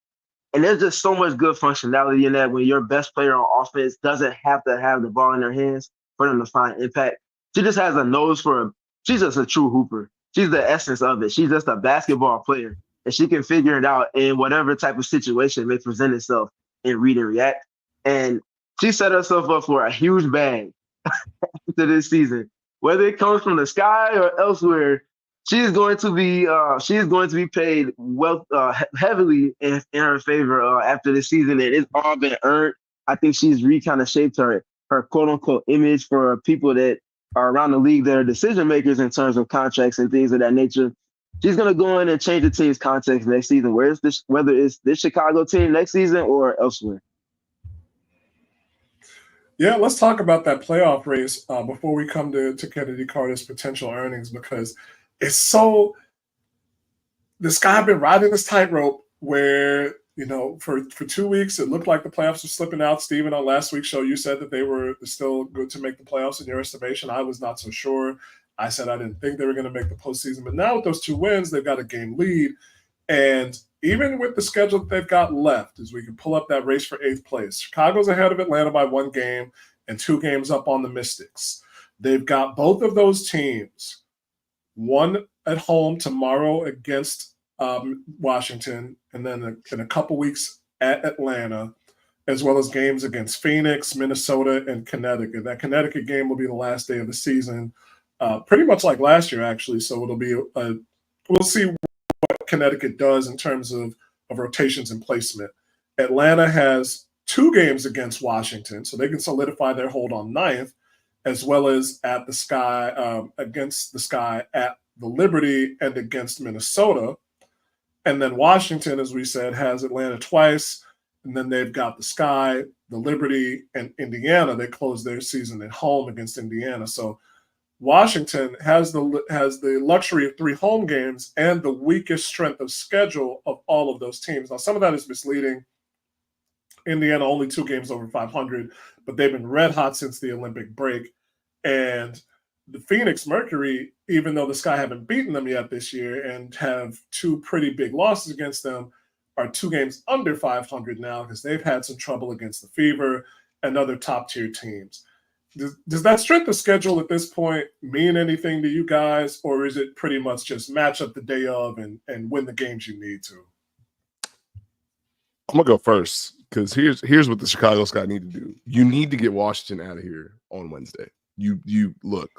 And there's just so much good functionality in that when your best player on offense doesn't have to have the ball in their hands for them to find impact. She just has a nose for she's just a true hooper. She's the essence of it. She's just a basketball player, and she can figure it out in whatever type of situation may present itself and read and react. And she set herself up for a huge bag to this season. Whether it comes from the Sky or elsewhere, she is going to be paid heavily in her favor after this season, and it's all been earned. I think she's kind of shaped her quote unquote image for people that are around the league that are decision makers in terms of contracts and things of that nature. She's going to go in and change the team's context next season, whether it's this Chicago team next season or elsewhere. Yeah, let's talk about that playoff race before we come to Chennedy Carter's potential earnings, because it's so – the Sky have been riding this tightrope where, you know, for 2 weeks it looked like the playoffs were slipping out. Steven, on last week's show, you said that they were still good to make the playoffs in your estimation. I was not so sure. I said I didn't think they were going to make the postseason. But now with those 2 wins, they've got a game lead. And even with the schedule that they've got left, as we can pull up that race for 8th place, Chicago's ahead of Atlanta by 1 game and 2 games up on the Mystics. They've got both of those teams, one at home tomorrow against Washington, and then in a couple weeks at Atlanta, as well as games against Phoenix, Minnesota, and Connecticut. That Connecticut game will be the last day of the season, pretty much like last year, actually. So it'll be we'll see what Connecticut does in terms of rotations and placement. Atlanta has 2 games against Washington, so they can solidify their hold on 9th, as well as at the Sky against the Sky at the Liberty and against Minnesota. And then Washington, as we said, has Atlanta twice, and then they've got the Sky, the Liberty, and Indiana. They close their season at home against Indiana. So Washington has the luxury of 3 home games and the weakest strength of schedule of all of those teams. Now, some of that is misleading. Indiana only 2 games over 500, but they've been red hot since the Olympic break. And the Phoenix Mercury, even though the Sky haven't beaten them yet this year and have 2 pretty big losses against them, are 2 games under 500 now because they've had some trouble against the Fever and other top-tier teams. Does that strength of schedule at this point mean anything to you guys, or is it pretty much just match up the day of and win the games you need to? I'm going to go first because here's what the Chicago Sky need to do. You need to get Washington out of here on Wednesday. You look.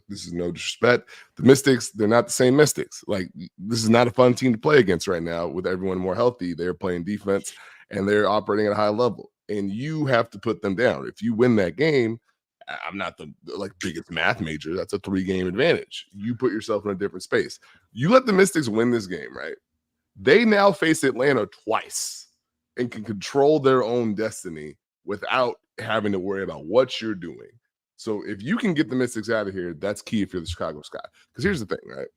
This is no disrespect. The Mystics, they're not the same Mystics. Like, this is not a fun team to play against right now with everyone more healthy. They're playing defense and they're operating at a high level. And you have to put them down. If you win that game, I'm not the biggest math major. That's a 3-game advantage. You put yourself in a different space. You let the Mystics win this game, right? They now face Atlanta twice and can control their own destiny without having to worry about what you're doing. So if you can get the Mystics out of here, that's key if you're the Chicago Sky. Because here's the thing, right?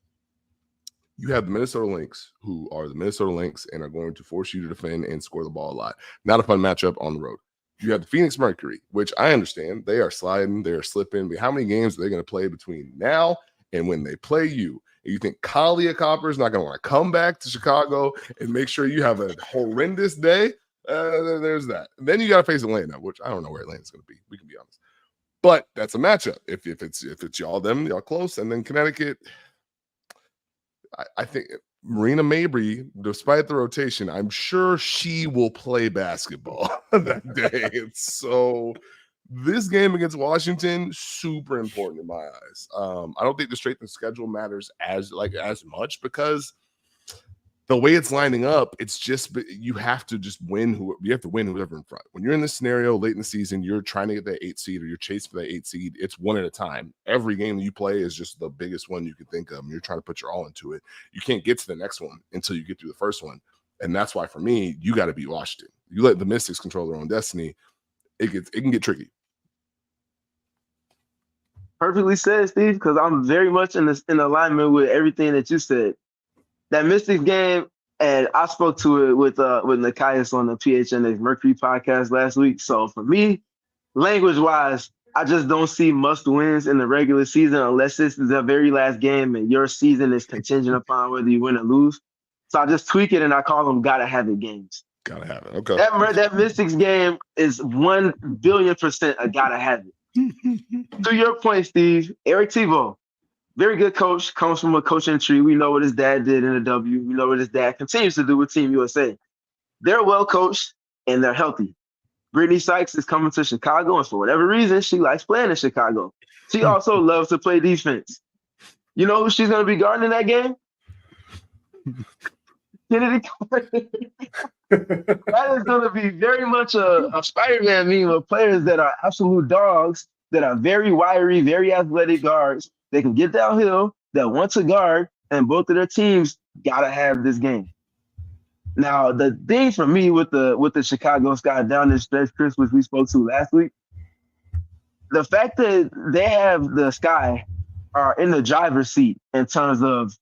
You have the Minnesota Lynx, who are the Minnesota Lynx and are going to force you to defend and score the ball a lot. Not a fun matchup on the road. You have the Phoenix Mercury, which I understand. They are sliding, they are slipping. But how many games are they going to play between now and when they play you? And you think Kalia Copper is not going to want to come back to Chicago and make sure you have a horrendous day? There's that. And then you got to face Atlanta, which I don't know where Atlanta's going to be. We can be honest. But that's a matchup. If it's y'all close, and then Connecticut, I think Marina Mabry, despite the rotation, I'm sure she will play basketball that day. So this game against Washington, super important in my eyes. I don't think the strength of schedule matters as much because the way it's lining up, it's just you have to just win. You have to win whoever in front. When you're in this scenario late in the season, you're trying to get that 8 seed or you're chasing for that 8 seed. It's one at a time. Every game that you play is just the biggest one you can think of. And you're trying to put your all into it. You can't get to the next one until you get through the first one. And that's why, for me, you got to beat Washington. You let the Mystics control their own destiny, it can get tricky. Perfectly said, Steve, because I'm very much in alignment with everything that you said. That Mystics game, and I spoke to it with Nikias on the PHNX Mercury podcast last week. So for me, language-wise, I just don't see must-wins in the regular season unless this is the very last game and your season is contingent upon whether you win or lose. So I just tweak it and I call them gotta-have-it games. Gotta have it. Okay. That Mystics game is 1 billion% a gotta-have-it. To your point, Steve, Eric Tebow, very good coach, comes from a coaching tree. We know what his dad did in the W. We know what his dad continues to do with Team USA. They're well coached and they're healthy. Brittany Sykes is coming to Chicago, and for whatever reason, she likes playing in Chicago. She also loves to play defense. You know who she's going to be guarding in that game? Chennedy Carter. That is going to be very much a Spider-Man meme of players that are absolute dogs, that are very wiry, very athletic guards. They can get downhill, that want to guard, and both of their teams gotta have this game. Now, the thing for me with the Chicago Sky down the stretch, Chris, which we spoke to last week, the fact that they have the Sky are in the driver's seat in terms of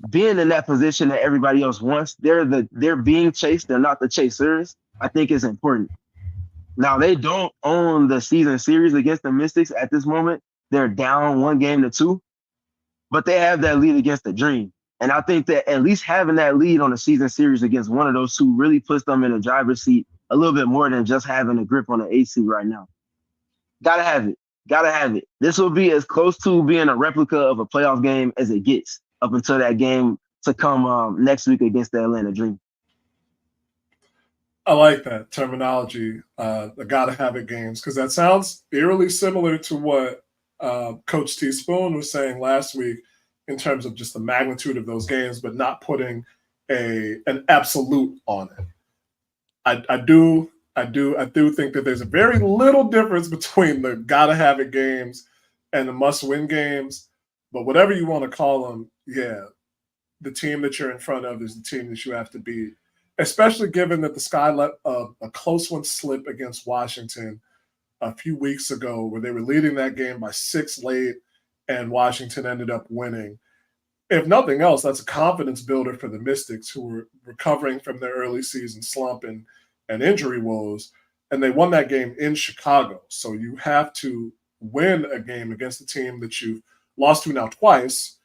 being in that position that everybody else wants. They're being chased, they're not the chasers, I think is important. Now, they don't own the season series against the Mystics at this moment. They're down 1-2, but they have that lead against the Dream. And I think that at least having that lead on the season series against one of those two really puts them in the driver's seat a little bit more than just having a grip on the 8 seed right now. Gotta have it. Gotta have it. This will be as close to being a replica of a playoff game as it gets up until that game to come next week against the Atlanta Dream. I like that terminology, the gotta have it games, because that sounds eerily similar to what Coach T. Spoon was saying last week in terms of just the magnitude of those games, but not putting an absolute on it. I do think that there's a very little difference between the gotta have it games and the must win games, but whatever you want to call them, yeah, the team that you're in front of is the team that you have to beat, especially given that the Sky let a close one slip against Washington a few weeks ago where they were leading that game by 6 late and Washington ended up winning. If nothing else, that's a confidence builder for the Mystics, who were recovering from their early season slump and injury woes, and they won that game in Chicago. So you have to win a game against a team that you've lost to now twice.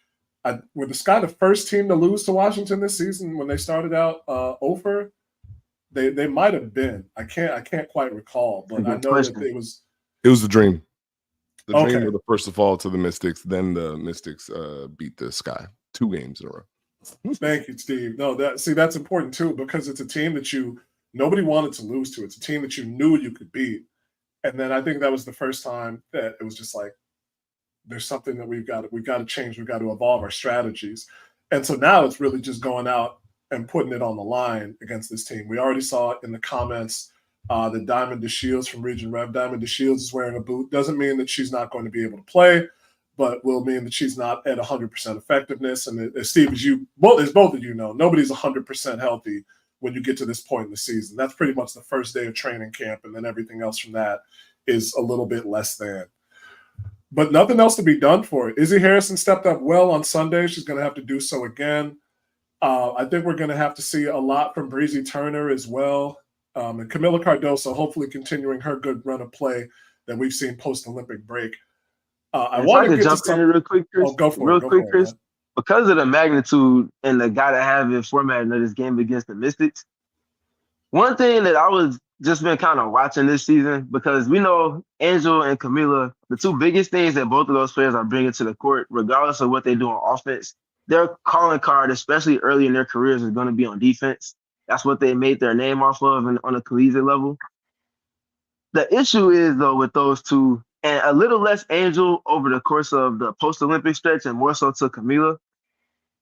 Were the Sky the first team to lose to Washington this season when they started out 0-for? They might have been. I can't quite recall, but I know that it was the Dream. The Dream were the first to fall to the Mystics. Then the Mystics beat the Sky 2 games in a row. Thank you, Steve. No, that's important too, because it's a team that nobody wanted to lose to. It's a team that you knew you could beat, and then I think that was the first time that it was just like, there's something that we've got to change. We've got to evolve our strategies, and so now it's really just going out and putting it on the line against this team. We already saw it in the comments that Diamond DeShields from Region Rev, Diamond DeShields is wearing a boot. Doesn't mean that she's not going to be able to play, but will mean that she's not at 100% effectiveness. And as Steve, as both of you know, nobody's 100% healthy when you get to this point in the season. That's pretty much the first day of training camp, and then everything else from that is a little bit less than. But nothing else to be done for it. Izzy Harrison stepped up well on Sunday. She's going to have to do so again. I think we're going to have to see a lot from Breezy Turner as well. And Camila Cardoso, hopefully continuing her good run of play that we've seen post-Olympic break. I If want I to could get to jump in something. real quick, Chris. Oh, go for it, Chris. man. Because of the magnitude and the gotta have it formatting of this game against the Mystics, one thing that I was just been kind of watching this season, because we know Angel and Camila, the two biggest things that both of those players are bringing to the court, regardless of what they do on offense, their calling card, especially early in their careers, is going to be on defense. That's what they made their name off of on a collegiate level. The issue is, though, with those two, and a little less Angel over the course of the post-Olympic stretch and more so to Camila,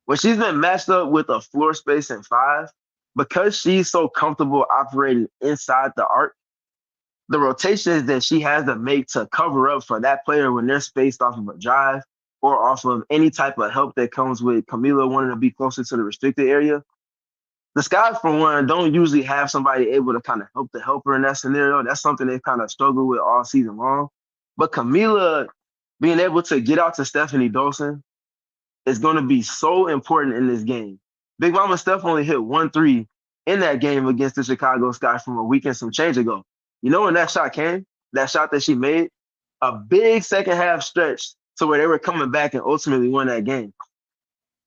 when she's been matched up with a floor space in 5, because she's so comfortable operating inside the arc, the rotations that she has to make to cover up for that player when they're spaced off of a drive or off of any type of help that comes with Camila wanting to be closer to the restricted area, the Skies, for one, don't usually have somebody able to kind of help the helper in that scenario. That's something they've kind of struggled with all season long. But Camila being able to get out to Stephanie Dolson is going to be so important in this game. Big Mama Steph only hit 1-3 in that game against the Chicago Sky from a week and some change ago. You know when that shot came? That shot that she made? A big second half stretch to where they were coming back and ultimately won that game.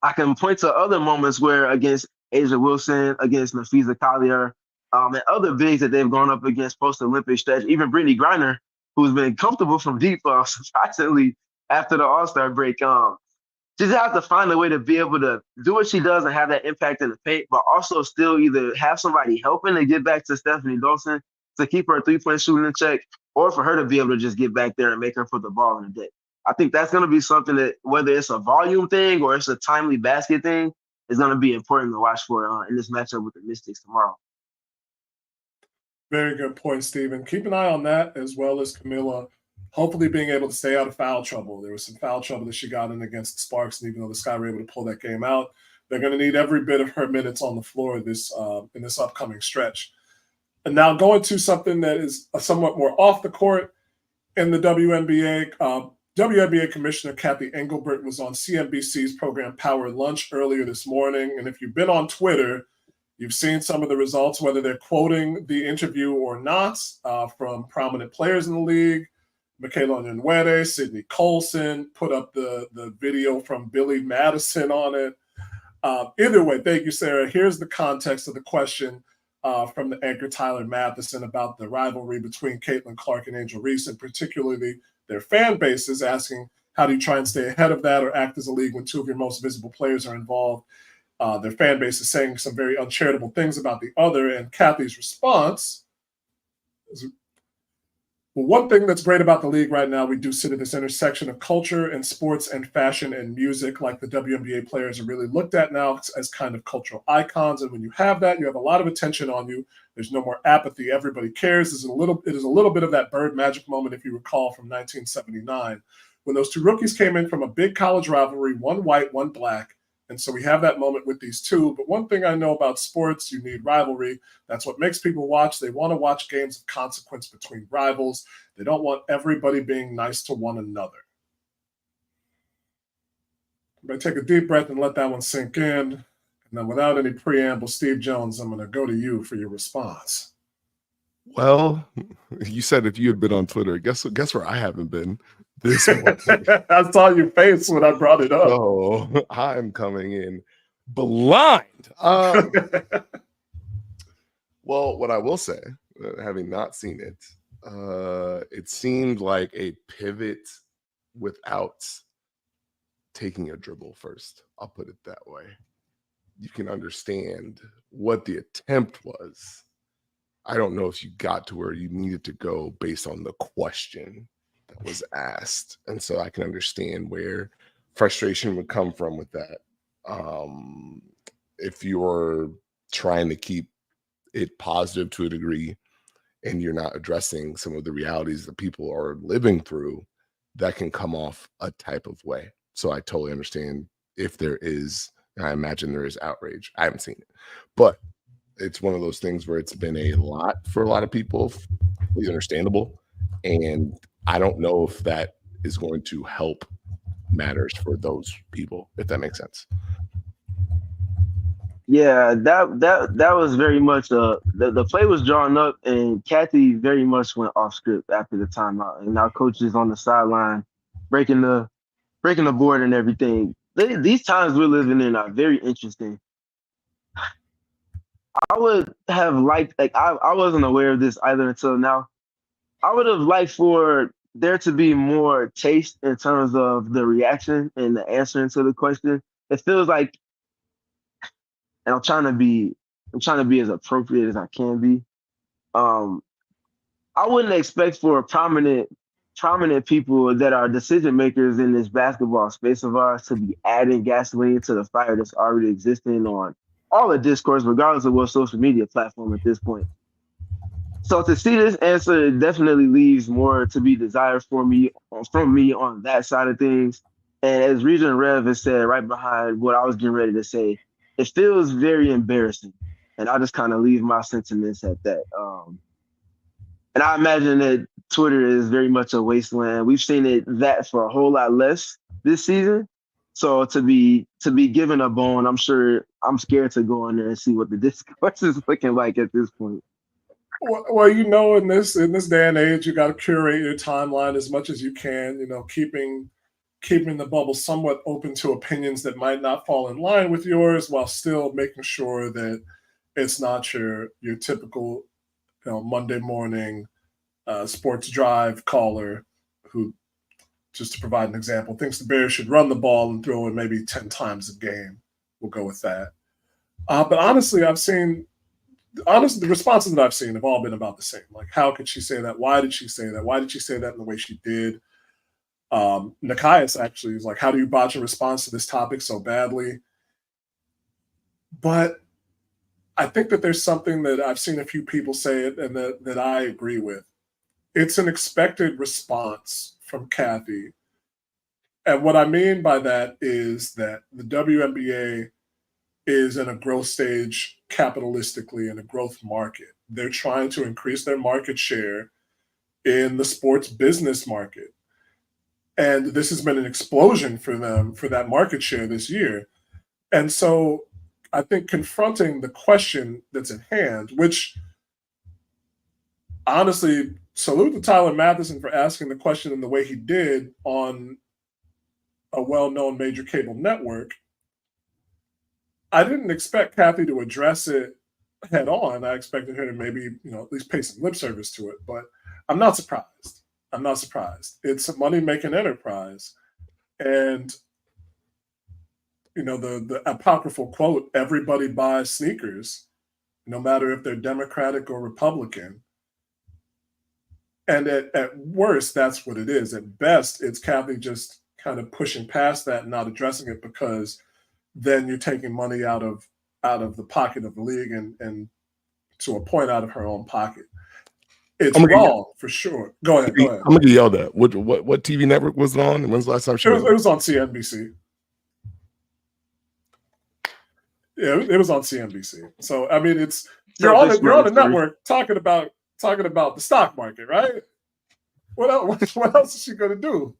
I can point to other moments where against Asia Wilson, against Nafisa Collier, and other bigs that they've gone up against post-Olympic stretch, even Brittany Griner, who's been comfortable from deep surprisingly after the All-Star break. She just has to find a way to be able to do what she does and have that impact in the paint, but also still either have somebody helping to get back to Stephanie Dolson to keep her three-point shooting in check, or for her to be able to just get back there and make her put the ball in the deck. I think that's going to be something that, whether it's a volume thing or it's a timely basket thing, is going to be important to watch for in this matchup with the Mystics tomorrow. Very good point, Stephen. Keep an eye on that, as well as Camila hopefully being able to stay out of foul trouble. There was some foul trouble that she got in against the Sparks, and even though the Sky were able to pull that game out, they're going to need every bit of her minutes on the floor in this upcoming stretch. And now going to something that is somewhat more off the court in the WNBA. WNBA Commissioner Kathy Engelbert was on CNBC's program Power Lunch earlier this morning. And if you've been on Twitter, you've seen some of the results, whether they're quoting the interview or not, from prominent players in the league. Michaela Onyenwere, Sydney Colson put up the video from Billy Madison on it. Either way, thank you, Sarah. Here's the context of the question from the anchor Tyler Matheson about the rivalry between Caitlin Clark and Angel Reese, and particularly their fan base is asking, how do you try and stay ahead of that or act as a league when two of your most visible players are involved? Their fan base is saying some very uncharitable things about the other, and Kathy's response is, well, one thing that's great about the league right now, we do sit at this intersection of culture and sports and fashion and music. Like the WNBA players are really looked at now as kind of cultural icons. And when you have that, you have a lot of attention on you. There's no more apathy. Everybody cares. It is a little bit of that Bird Magic moment, if you recall, from 1979, when those two rookies came in from a big college rivalry, one white, one black. And so we have that moment with these two. But one thing I know about sports, you need rivalry. That's what makes people watch. They want to watch games of consequence between rivals. They don't want everybody being nice to one another. I'm going to take a deep breath and let that one sink in. And then without any preamble, Steve Jones, I'm going to go to you for your response. Well, you said if you had been on Twitter, guess where I haven't been this morning. I saw your face when I brought it up. So I'm coming in blind. Well, what I will say, having not seen it, it seemed like a pivot without taking a dribble first. I'll put it that way. You can understand what the attempt was. I don't know if you got to where you needed to go based on the question that was asked. And so I can understand where frustration would come from with that. If you're trying to keep it positive to a degree and you're not addressing some of the realities that people are living through, that can come off a type of way. So I totally understand if there is, I imagine there is outrage. I haven't seen it, but it's one of those things where it's been a lot for a lot of people. It's understandable. And I don't know if that is going to help matters for those people, if that makes sense. Yeah, that was very much the play was drawn up, and Kathy very much went off script after the timeout, and now coach is on the sideline breaking the board and everything. These times we're living in are very interesting. I would have liked, like, I wasn't aware of this either until now. I would have liked for there to be more taste in terms of the reaction and the answering to the question. It feels like, and I'm trying to be as appropriate as I can be. Um, I wouldn't expect for prominent people that are decision makers in this basketball space of ours to be adding gasoline to the fire that's already existing on all the discourse, regardless of what social media platform at this point. So to see this answer, it definitely leaves more to be desired from me on that side of things. And as Regent Rev has said right behind what I was getting ready to say, it feels very embarrassing. And I just kind of leave my sentiments at that. And I imagine that Twitter is very much a wasteland. We've seen that for a whole lot less this season. So to be given a bone, I'm sure I'm scared to go in there and see what the discourse is looking like at this point. Well, in this day and age, you got to curate your timeline as much as you can. Keeping the bubble somewhat open to opinions that might not fall in line with yours, while still making sure that it's not your typical, Monday morning sports drive caller who, just to provide an example, thinks the Bears should run the ball and throw it maybe 10 times a game. We'll go with that. But honestly, the responses that I've seen have all been about the same. Like, how could she say that? Why did she say that? Why did she say that in the way she did? Nikias actually is like, how do you botch a response to this topic so badly? But I think that there's something that I've seen a few people say it and that I agree with. It's an expected response from Kathy. And what I mean by that is that the WNBA is in a growth stage capitalistically in a growth market. They're trying to increase their market share in the sports business market. And this has been an explosion for them for that market share this year. And so I think confronting the question that's at hand, which honestly, salute to Tyler Matheson for asking the question in the way he did on a well-known major cable network. I didn't expect Kathy to address it head on. I expected her to maybe, at least pay some lip service to it, but I'm not surprised. It's a money-making enterprise. And, the apocryphal quote, everybody buys sneakers, no matter if they're Democratic or Republican. And at worst, that's what it is. At best, it's Kathy just kind of pushing past that and not addressing it, because then you're taking money out of the pocket of the league and to a point out of her own pocket. It's wrong for sure. Go ahead. I'm gonna get yelled at. What TV network was it on? And when's the last time she? It was on CNBC. Yeah, it was on CNBC. So I mean, you're on a network talking about the stock market, right? What else is she gonna do?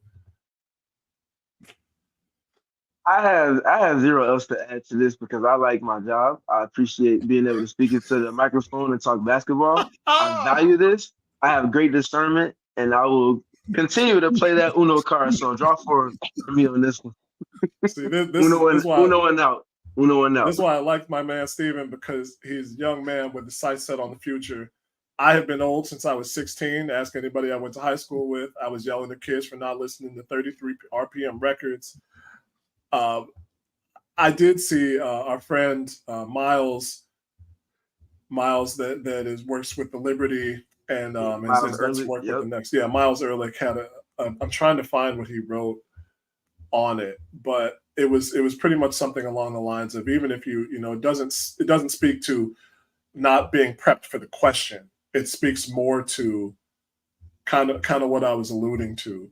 I have zero else to add to this because I like my job. I appreciate being able to speak into the microphone and talk basketball. I value this. I have great discernment, and I will continue to play that Uno card. So draw for me on this one. See, this Uno is why, Uno and out. Uno and out. This is why I like my man Steven, because he's a young man with the sights set on the future. I have been old since I was 16. Ask anybody I went to high school with. I was yelling at kids for not listening to 33 RPM records. I did see our friend Miles that works with the Liberty and is going to work with the next. Yeah, Miles Ehrlich had I'm trying to find what he wrote on it, but it was pretty much something along the lines of, even if it doesn't speak to not being prepped for the question. It speaks more to kind of what I was alluding to,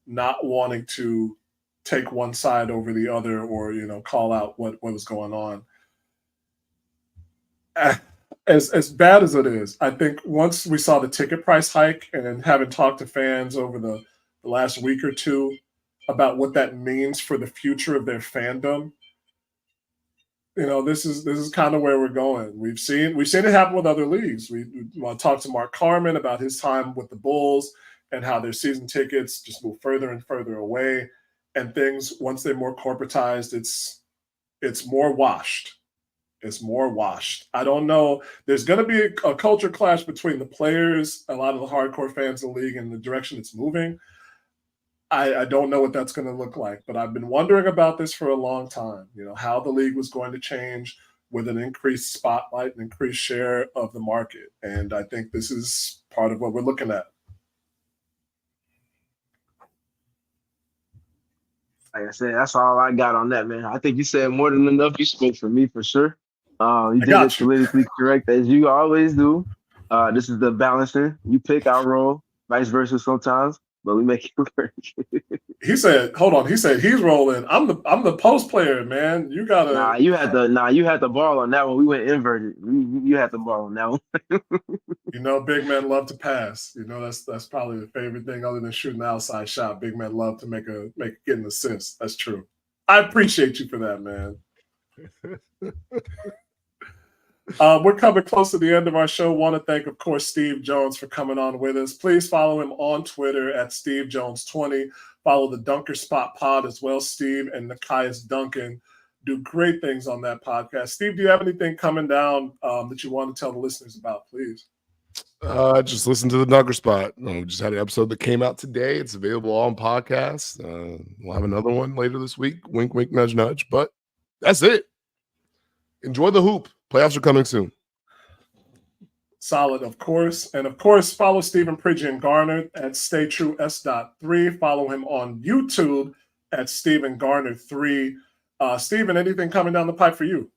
not wanting to take one side over the other, or call out what was going on. As bad as it is, I think once we saw the ticket price hike, and having talked to fans over the last week or two about what that means for the future of their fandom, this is kind of where we're going. We've seen it happen with other leagues. We want to talk to Mark Carman about his time with the Bulls and how their season tickets just move further and further away, and things once they're more corporatized, it's more washed. It's more washed. I don't know. There's going to be a culture clash between the players, a lot of the hardcore fans of the league, and the direction it's moving. I don't know what that's going to look like, but I've been wondering about this for a long time, how the league was going to change with an increased spotlight and increased share of the market. And I think this is part of what we're looking at. Like I said, that's all I got on that, man. I think you said more than enough. You spoke for me for sure. You did it politically correct as you always do. This is the balancing. You pick, I roll, vice versa sometimes, but we make it work. He said, hold on. He said he's rolling. I'm the post player, man. You gotta. You had the ball on that one. We went inverted. You had the ball on that one. Big men love to pass. That's probably the favorite thing other than shooting the outside shot. Big men love to get an assist. That's true. I appreciate you for that, man. We're coming close to the end of our show. Want to thank, of course, Steve Jones for coming on with us. Please follow him on Twitter at SteveJones20. Follow the Dunker Spot Pod as well. Steve and Nikias Duncan do great things on that podcast. Steve, do you have anything coming down that you want to tell the listeners about, please? Just listen to the Dunker Spot. We just had an episode that came out today. It's available on podcasts. We'll have another one later this week. Wink, wink, nudge, nudge. But that's it. Enjoy the hoop. Playoffs are coming soon. Solid, of course. And, of course, follow Stephen Pridgeon Garner at StayTrueS.3. Follow him on YouTube at Stephen Garner3. Stephen, anything coming down the pipe for you?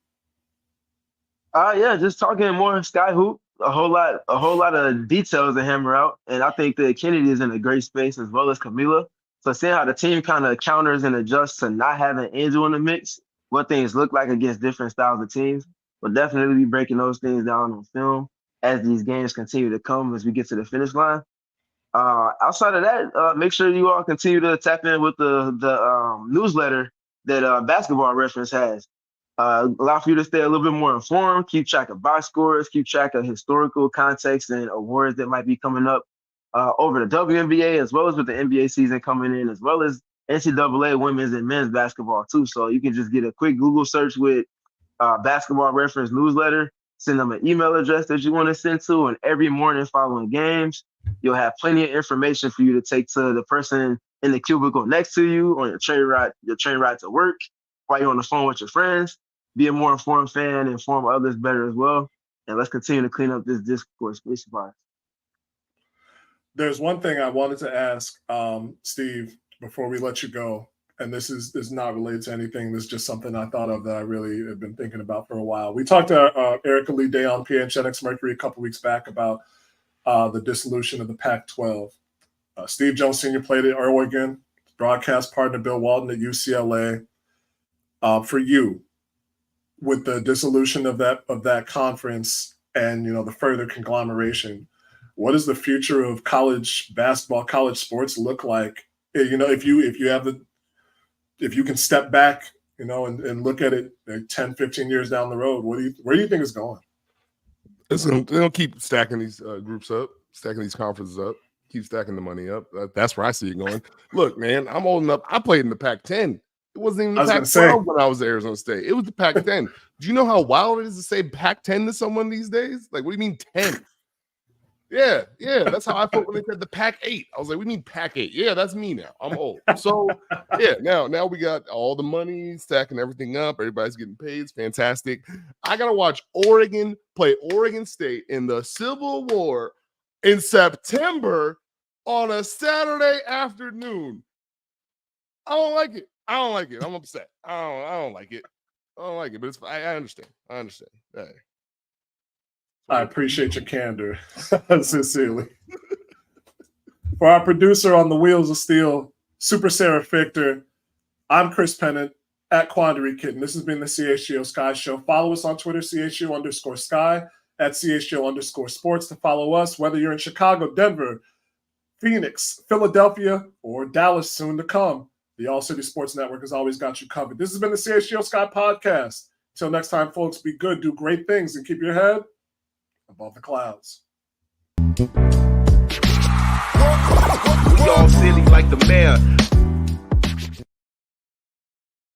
Yeah, just talking more Sky Hoop. A whole lot of details to hammer out. And I think that Chennedy is in a great space as well as Camila. So seeing how the team kind of counters and adjusts to not having Angel in the mix, what things look like against different styles of teams. We'll definitely be breaking those things down on film as these games continue to come as we get to the finish line. Outside of that, make sure you all continue to tap in with the newsletter that Basketball Reference has. Allow for you to stay a little bit more informed, keep track of box scores, keep track of historical context and awards that might be coming up over the WNBA, as well as with the NBA season coming in, as well as NCAA women's and men's basketball too. So you can just get a quick Google search with Basketball Reference newsletter, send them an email address that you want to send to, and every morning following games, you'll have plenty of information for you to take to the person in the cubicle next to you on your train ride to work, while you're on the phone with your friends. Be a more informed fan, inform others better as well. And let's continue to clean up this discourse. There's one thing I wanted to ask, Steve, before we let you go. And this is not related to anything. This is just something I thought of that I really have been thinking about for a while. We talked to Erica Lee Day on PNX Mercury a couple weeks back about the dissolution of the Pac-12. Steve Jones Sr. played at Oregon, broadcast partner Bill Walton at UCLA. For you, with the dissolution of that conference and the further conglomeration, what does the future of college basketball, college sports look like? If you can step back, and look at it 10, 15 years down the road, where do you think it's going? They'll keep stacking these groups up, stacking these conferences up, keep stacking the money up. That's where I see it going. Look, man, I'm old enough. I played in the Pac-10. It wasn't even the Pac-12 when I was at Arizona State. It was the Pac-10. Do you know how wild it is to say Pac-10 to someone these days? Like, what do you mean 10? Yeah. That's how I felt when they said the Pac-8. I was like, we mean Pac-8. Yeah, that's me now. I'm old. So, yeah, now we got all the money, stacking everything up. Everybody's getting paid. It's fantastic. I got to watch Oregon play Oregon State in the Civil War in September on a Saturday afternoon. I don't like it. I'm upset. I don't like it. But I understand. Hey. I appreciate your candor, sincerely. For our producer on the Wheels of Steel, Super Sarah Fichter, I'm Chris Pennant at Quandary Kitten. This has been the CHGO Sky Show. Follow us on Twitter, CHGO_Sky, at CHGO_Sports to follow us, whether you're in Chicago, Denver, Phoenix, Philadelphia, or Dallas soon to come. The All City Sports Network has always got you covered. This has been the CHGO Sky Podcast. Till next time, folks, be good, do great things, and keep your head above the clouds. We all silly like the mayor.